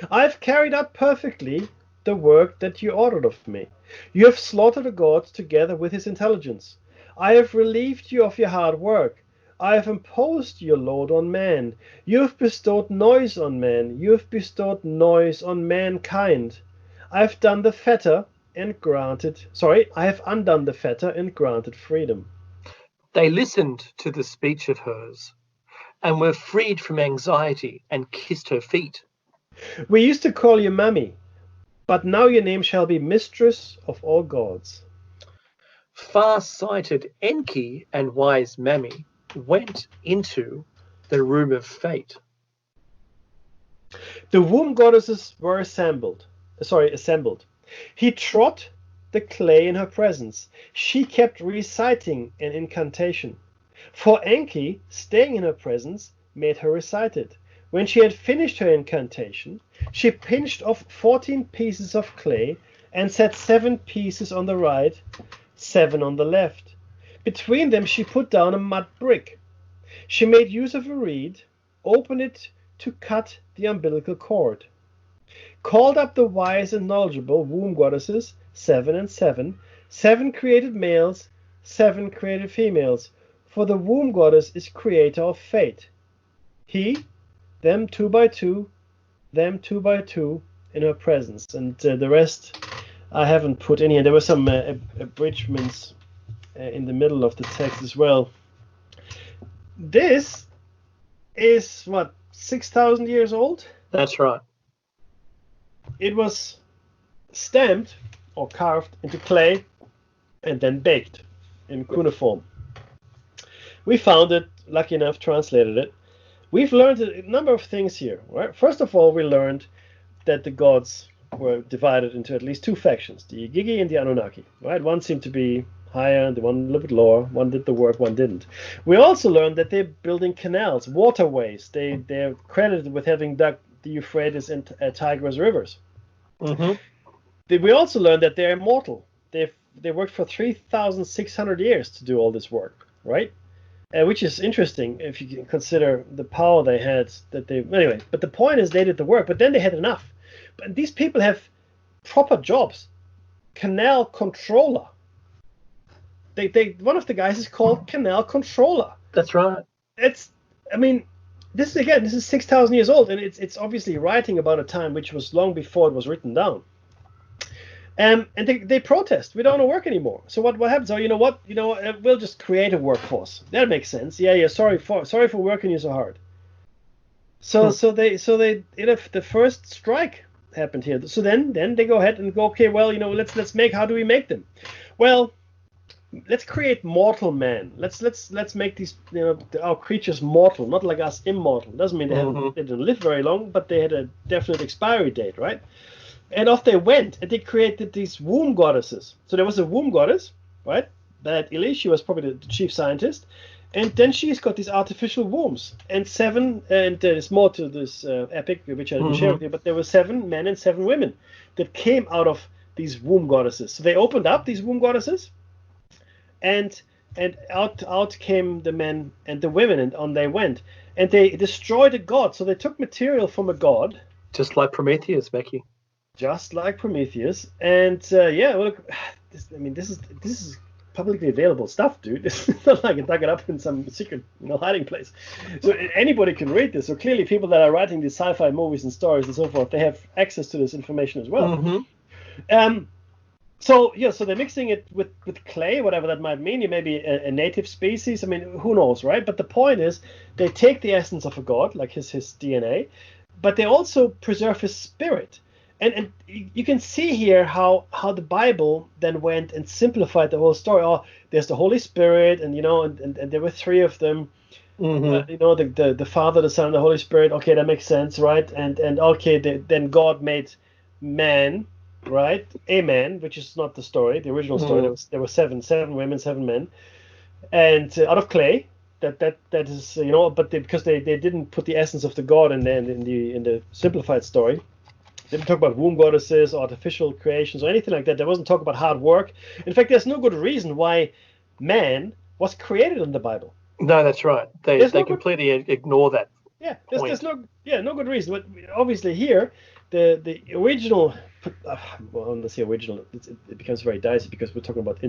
I have carried out perfectly the work that you ordered of me. You have slaughtered the god together with his intelligence. I have relieved you of your hard work. I have imposed your load on man. You have bestowed noise on man. You have bestowed noise on mankind. I have undone the fetter and granted freedom. They listened to the speech of hers and were freed from anxiety and kissed her feet. We used to call you Mummy, but now your name shall be Mistress of all gods. Far-sighted Enki and wise Mami went into the room of fate. The womb goddesses were assembled. He trod the clay in her presence. She kept reciting an incantation. For Enki, staying in her presence, made her recite it. When she had finished her incantation, she pinched off 14 pieces of clay and set 7 pieces on the right, 7 on the left. Between them she put down a mud brick. She made use of a reed, opened it to cut the umbilical cord, called up the wise and knowledgeable womb goddesses, 7 and 7, 7 created males, 7 created females, for the womb goddess is creator of fate. He, them 2 by 2, them 2 by 2 in her presence, and the rest I haven't put in here. There were some abridgments in the middle of the text as well. This is what, 6,000 years old? That's right. It was stamped or carved into clay and then baked in cuneiform. We found it, lucky enough, translated it. We've learned a number of things here, right? First of all, we learned that the gods were divided into at least 2 factions, the Igigi and the Anunnaki, right? One seemed to be higher and the one a little bit lower. One did the work, one didn't. We also learned that they're building canals, waterways. They're credited with having dug the Euphrates and Tigris rivers. Mm-hmm. We also learned that they're immortal. They worked for 3,600 years to do all this work, right? Which is interesting if you consider the power they had. Anyway, but the point is they did the work, but then they had enough. But these people have proper jobs. Canal controller. One of the guys is called canal controller. That's right. This is 6,000 years old, and it's obviously writing about a time which was long before it was written down. And they protest. We don't want to work anymore. So what happens? Oh, you know what? We'll just create a workforce. That makes sense. Yeah. Sorry for working you so hard. So the first strike happened here. So then they go ahead and go, okay, well, let's make. How do we make them? Well, let's create mortal man. Let's make these our creatures mortal, not like us immortal. Doesn't mean they didn't live very long, but they had a definite expiry date, right? And off they went, and they created these womb goddesses. So there was a womb goddess, right? That Ili, she was probably the chief scientist, and then she's got these artificial wombs. And 7, and there's more to this epic, which I didn't share with you, but there were 7 men and 7 women that came out of these womb goddesses. So they opened up these womb goddesses, and out came the men and the women, and on they went. And they destroyed a god. So they took material from a god. Just like Prometheus, Becky. Just like Prometheus, and this is publicly available stuff, dude. It's not like I dug it up in some secret, hiding place. So anybody can read this. So clearly, people that are writing these sci-fi movies and stories and so forth, they have access to this information as well. Mm-hmm. So they're mixing it with clay, whatever that might mean. It may be a native species. I mean, who knows, right? But the point is, they take the essence of a god, like his DNA, but they also preserve his spirit. And you can see here how the Bible then went and simplified the whole story. Oh, there's the Holy Spirit, and and there were three of them. Mm-hmm. The Father, the Son, and the Holy Spirit. Okay, that makes sense, right? And okay, then God made man, right? A man, which is not the story, the original story. There were seven women, 7 men, and out of clay. That is but because they didn't put the essence of the God in the simplified story. They didn't talk about womb goddesses, artificial creations, or anything like that. There wasn't talk about hard work. In fact, there's no good reason why man was created in the Bible. No, that's right. They completely ignore that. Yeah, there's no good reason. But obviously here, the original, let's say original, it becomes very dicey because we're talking about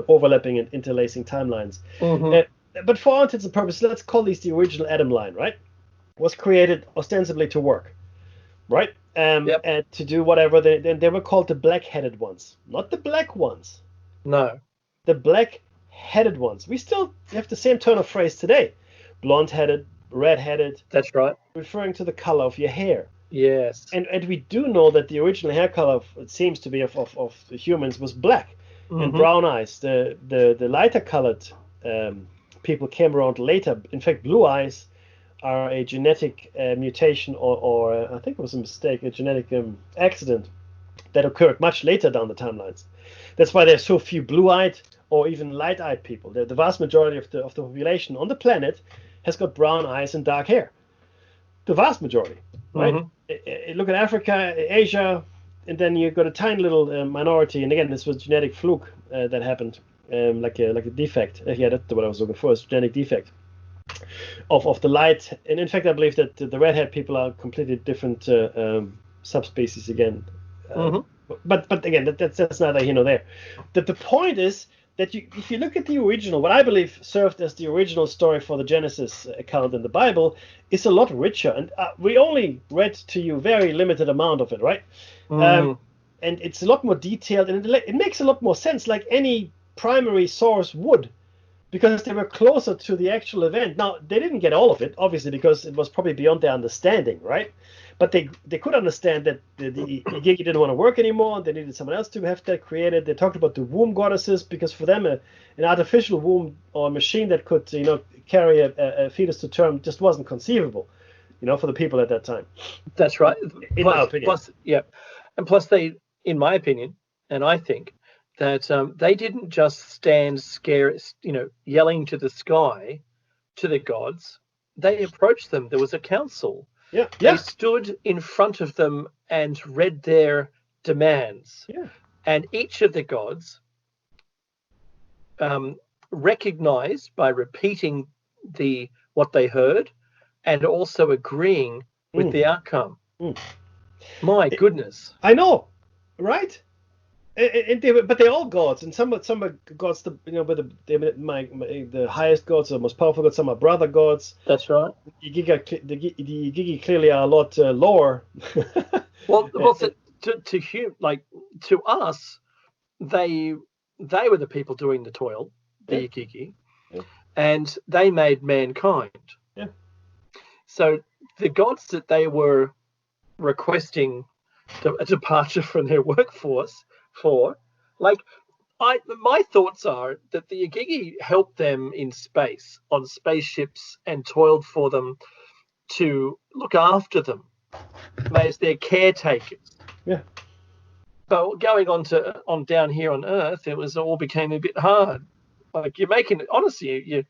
overlapping and interlacing timelines. Mm-hmm. But for all intents and purposes, let's call these the original Adam line, right? Was created ostensibly to work, right? And to do whatever. They were called the black-headed ones, not the black ones. No. The black-headed ones. We still have the same turn of phrase today. Blonde-headed, red-headed. That's right. Referring to the color of your hair. Yes. And we do know that the original hair color, it seems to be of the humans, was black and brown eyes. The lighter colored people came around later. In fact, blue eyes are a genetic mutation or I think it was a mistake, a genetic accident that occurred much later down the timelines. That's why there's so few blue-eyed or even light-eyed people. The vast majority of the population on the planet has got brown eyes and dark hair. The vast majority, right? Look at Africa, Asia, and then you've got a tiny little minority. And again, this was genetic fluke that happened, like a defect. Yeah, that's what I was looking for, is genetic defect of the light. And in fact, I believe that the redhead people are completely different subspecies again. But again, that's neither here nor there. The point is that if you look at the original, what I believe served as the original story for the Genesis account in the Bible, is a lot richer. And we only read to you very limited amount of it, right? And it's a lot more detailed, and it makes a lot more sense, like any primary source would, because they were closer to the actual event. Now, they didn't get all of it, obviously, because it was probably beyond their understanding, right? But they could understand that the Igigi didn't want to work anymore. They needed someone else to have that created. They talked about the womb goddesses, because for them, an artificial womb or a machine that could, carry a fetus to term just wasn't conceivable, for the people at that time. That's right. In my opinion. Plus, they, in my opinion, and I think that they didn't just stand scared, yelling to the sky, to the gods. They approached them. There was a council. They stood in front of them and read their demands. And each of the gods recognized by repeating what they heard and also agreeing with the outcome. My goodness. I know, right? But they're all gods, and some are gods. But the highest gods, the most powerful gods. Some are brother gods. That's right. The Igigi clearly are a lot lower. well, to us, they were the people doing the toil, the Igigi, and they made mankind. So the gods that they were requesting a departure from their workforce for, my thoughts are that the Igigi helped them in space, on spaceships, and toiled for them to look after them as their caretakers. So going on down here on Earth, it all became a bit hard. Like, you're making it, honestly, you're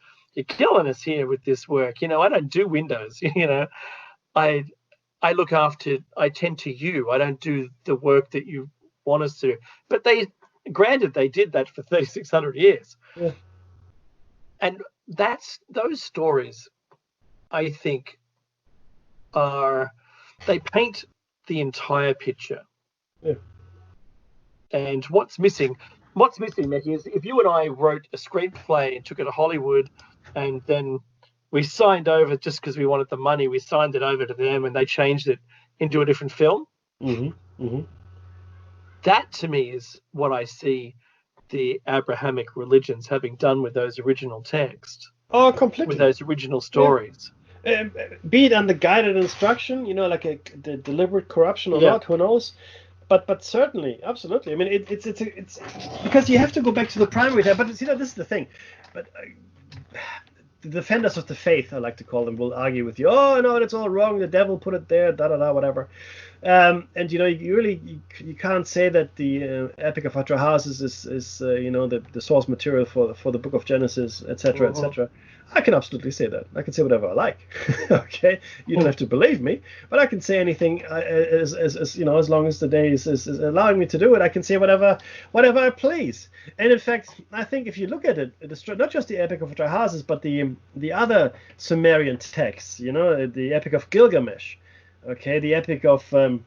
killing us here with this work. I don't do windows. I tend to you. I don't do the work that you want us to. But they did that for 3,600 years. And those stories, I think, they paint the entire picture. And what's missing, what's missing, Mickey, is if you and I wrote a screenplay and took it to Hollywood, and then we signed over just because we wanted the money, we signed it over to them, and they changed it into a different film. That to me is what I see the Abrahamic religions having done with those original texts. Oh, completely. With those original stories. Be it under guided instruction, like the deliberate corruption or not, who knows? But certainly, absolutely. I mean, it's because you have to go back to the primary there. But this is the thing. But the defenders of the faith, I like to call them, will argue with you. Oh no, that's all wrong. The devil put it there. Da da da. Whatever. And you can't say that the Epic of Atrahasis is the source material for the Book of Genesis, etc. etc. I can absolutely say that. I can say whatever I like. Okay, you don't have to believe me, but I can say anything as long as the day is allowing me to do it. I can say whatever I please. And in fact, I think if you look at it, not just the Epic of Atrahasis, but the other Sumerian texts, the Epic of Gilgamesh, okay, the Epic of the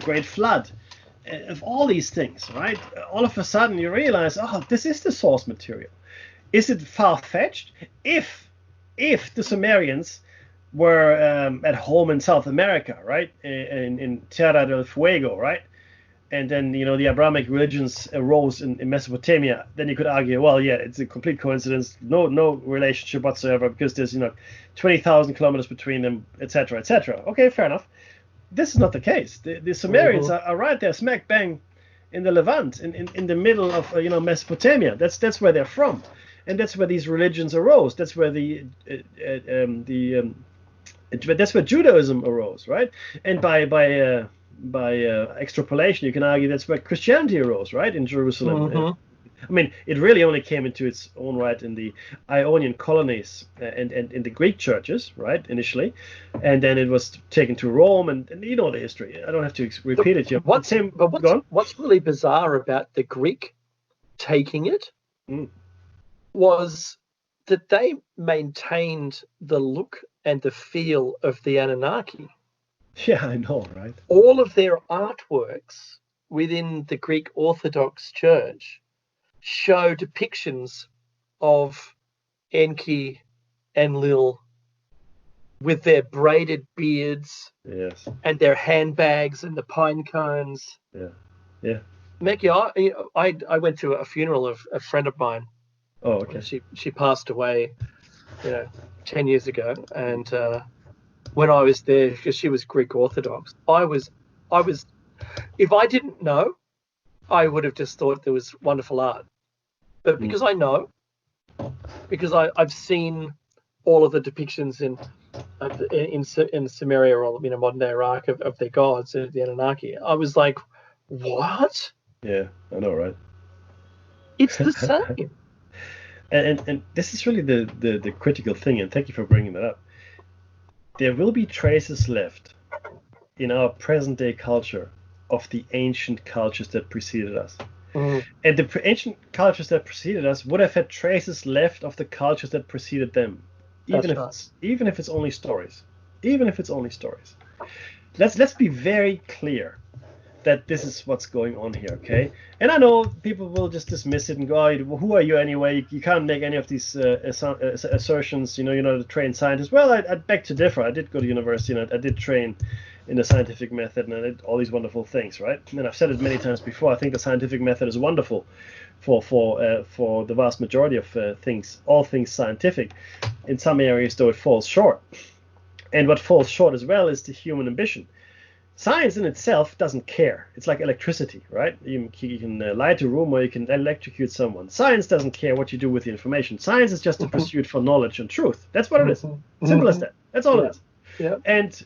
Great Flood, of all these things, right? All of a sudden you realize, oh, this is the source material. Is it far-fetched? If the Sumerians were at home in South America, right, in Tierra del Fuego, right, and then the Abrahamic religions arose in Mesopotamia, then you could argue, well, yeah, it's a complete coincidence, no relationship whatsoever, because there's 20,000 kilometers between them, etc., etc. Okay, fair enough. This is not the case. The Sumerians are right there, smack bang, in the Levant, in the middle of Mesopotamia. That's where they're from. And that's where these religions arose. That's where that's where Judaism arose, right? And by extrapolation, you can argue that's where Christianity arose, right, in Jerusalem. I mean, it really only came into its own right in the Ionian colonies and in the Greek churches, right, initially, and then it was taken to Rome, and you know the history. I don't have to repeat it here. What's really bizarre about the Greek taking it was that they maintained the look and the feel of the Anunnaki. Yeah, I know, right? All of their artworks within the Greek Orthodox Church show depictions of Enki and Lil with their braided beards, and their handbags and the pine cones. Yeah. Mickey, I went to a funeral of a friend of mine. Oh, okay. She passed away, 10 years ago, and when I was there, because she was Greek Orthodox, I was, if I didn't know, I would have just thought there was wonderful art. But because I know, because I've seen all of the depictions in Sumeria or modern day Iraq of their gods, the Anunnaki, I was like, what? Yeah, I know, right? It's the same. And this is really the critical thing, and thank you for bringing that up. There will be traces left in our present day culture of the ancient cultures that preceded us. And the ancient cultures that preceded us would have had traces left of the cultures that preceded them, even if it's only stories. Let's be very clear that this is what's going on here, okay? And I know people will just dismiss it and go, oh, who are you anyway? You can't make any of these assertions, you're not a trained scientist. Well, I beg to differ. I did go to university and I did train in the scientific method, and I did all these wonderful things, right? And I've said it many times before, I think the scientific method is wonderful for the vast majority of things, all things scientific. In some areas, though, it falls short. And what falls short as well is the human ambition. Science in itself doesn't care. It's like electricity, right? You can light a room or you can electrocute someone. Science doesn't care what you do with the information. Science is just a pursuit for knowledge and truth. That's what it is. Simple as that. That's all it is. Yeah. And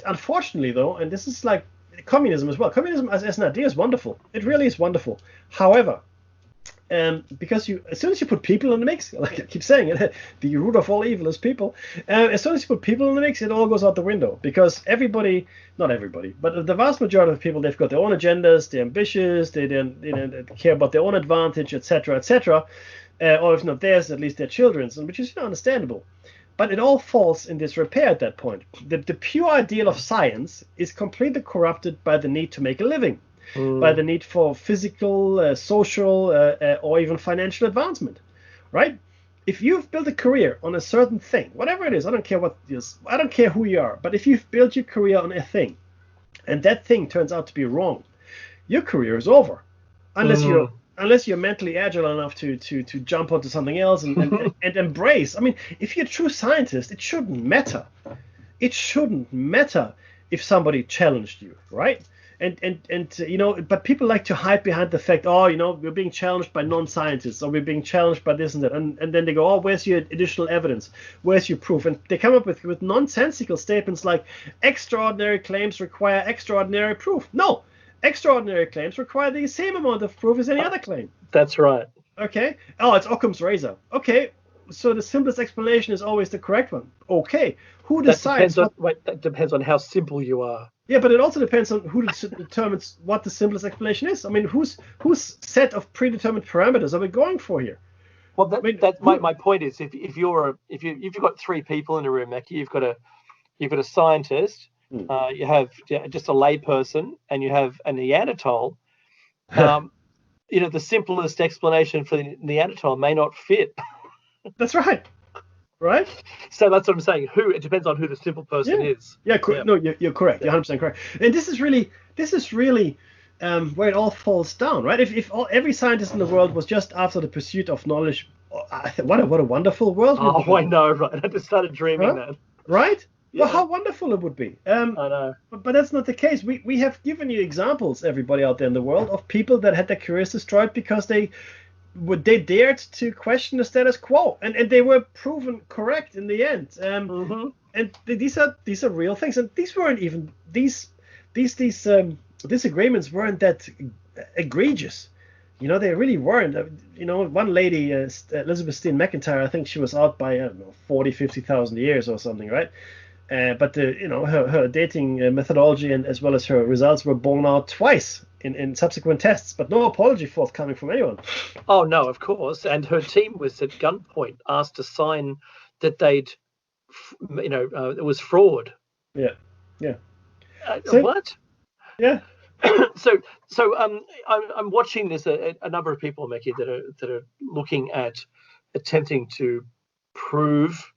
unfortunately, though, and this is like communism as well. Communism as an idea is wonderful. It really is wonderful. However, because as soon as you put people in the mix, like I keep saying it, the root of all evil is people. As soon as you put people in the mix, it all goes out the window, because not everybody, but the vast majority of people, they've got their own agendas, they're ambitious, they care about their own advantage, etc., etc. Or if not theirs, at least their children's, which is understandable. But it all falls in disrepair at that point. The pure ideal of science is completely corrupted by the need to make a living. by the need for physical, social, or even financial advancement, right? If you've built a career on a certain thing, whatever it is, I don't care what it is, I don't care who you are, but if you've built your career on a thing, and that thing turns out to be wrong, your career is over, unless you're mentally agile enough to jump onto something else and embrace. I mean, if you're a true scientist, it shouldn't matter. It shouldn't matter if somebody challenged you, right? And you know, but people like to hide behind the fact, oh, you know, we're being challenged by non-scientists, or we're being challenged by this and that, and then they go, oh, where's your additional evidence? Where's your proof? And they come up with nonsensical statements like, extraordinary claims require extraordinary proof. No, extraordinary claims require the same amount of proof as any other claim. That's right. Okay. Oh, it's Occam's razor. Okay. So the simplest explanation is always the correct one. Okay. Who decides? That depends on how simple you are. Yeah, but it also depends on who determines what the simplest explanation is. I mean, whose set of predetermined parameters are we going for here? Well, my point is, if you've got three people in a room, Mackie, you've got a scientist, you have just a lay person, and you have a Neanderthal. You know, the simplest explanation for the Neanderthal may not fit. That's right. Right? So that's what I'm saying. It depends on who the simple person is. Yeah, no, you're correct. You're 100% correct. And this is really where it all falls down, right? If every scientist in the world was just after the pursuit of knowledge, what a wonderful world. Oh, I know, right? I just started dreaming that. Right? Yeah. Well, how wonderful it would be. I know. But that's not the case. We have given you examples, everybody out there in the world, of people that had their careers destroyed because they dared to question the status quo, and they were proven correct in the end. And these are real things, and these weren't even these disagreements weren't that egregious. You know, they really weren't. You know, one lady, Elizabeth Steen McIntyre, I think she was out by 40,000-50,000 years or something, right? But her dating methodology and as well as her results were borne out twice in subsequent tests, but no apology forthcoming from anyone. Oh no, of course. And her team was at gunpoint asked to sign that it was fraud. Yeah. What? Yeah. So I'm watching this. A number of people, Mackie, that are looking at attempting to prove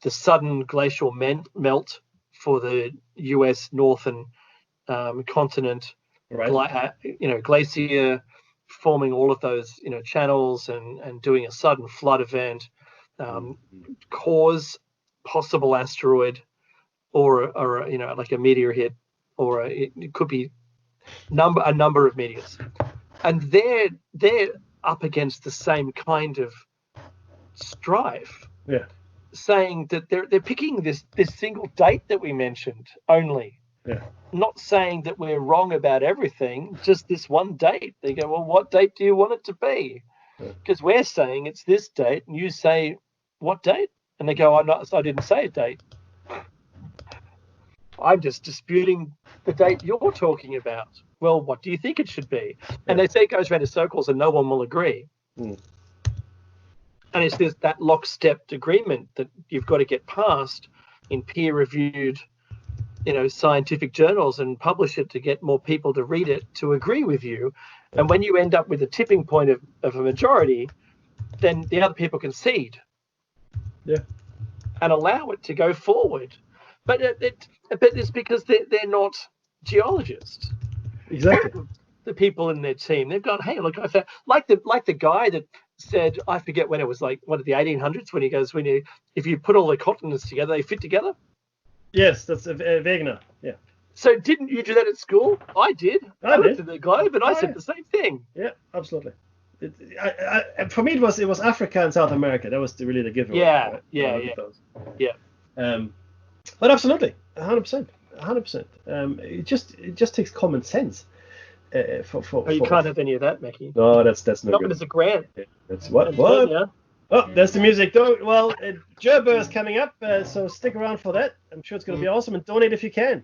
the sudden glacial melt for the U.S. northern continent. Right. Glacier forming all of those, channels and doing a sudden flood event, cause possible asteroid or like a meteor hit, or it could be a number of meteors, and they're up against the same kind of strife. Yeah. Saying that they're picking this single date that we mentioned only. Yeah. Not saying that we're wrong about everything, just this one date. They go, well, what date do you want it to be? Because we're saying it's this date, and you say, what date? And they go, I didn't say a date. I'm just disputing the date you're talking about. Well, what do you think it should be? And they say it goes around in circles and no one will agree. And it's that lockstep agreement that you've got to get past in peer-reviewed scientific journals and publish it to get more people to read it to agree with you. And when you end up with a tipping point of a majority, then the other people concede. Yeah. And allow it to go forward. But it's because they're not geologists. Exactly. The people in their team, they've gone, hey, look, I found, like the guy that said, I forget when it was, like one of the 1800s, when he goes, if you put all the continents together, they fit together. Yes, that's Wegener. Yeah. So didn't you do that at school? I did. I looked at the globe and I said the same thing. Yeah, absolutely. For me, it was Africa and South America. That was really the giveaway. Yeah, right? Yeah. But absolutely, 100%. It just takes common sense. You can't have any of that, Mackie. No, that's no not good. As a grant. Yeah, that's what. Yeah. Oh, there's the music. Jerber is coming up, so stick around for that. I'm sure it's going to be awesome, and donate if you can.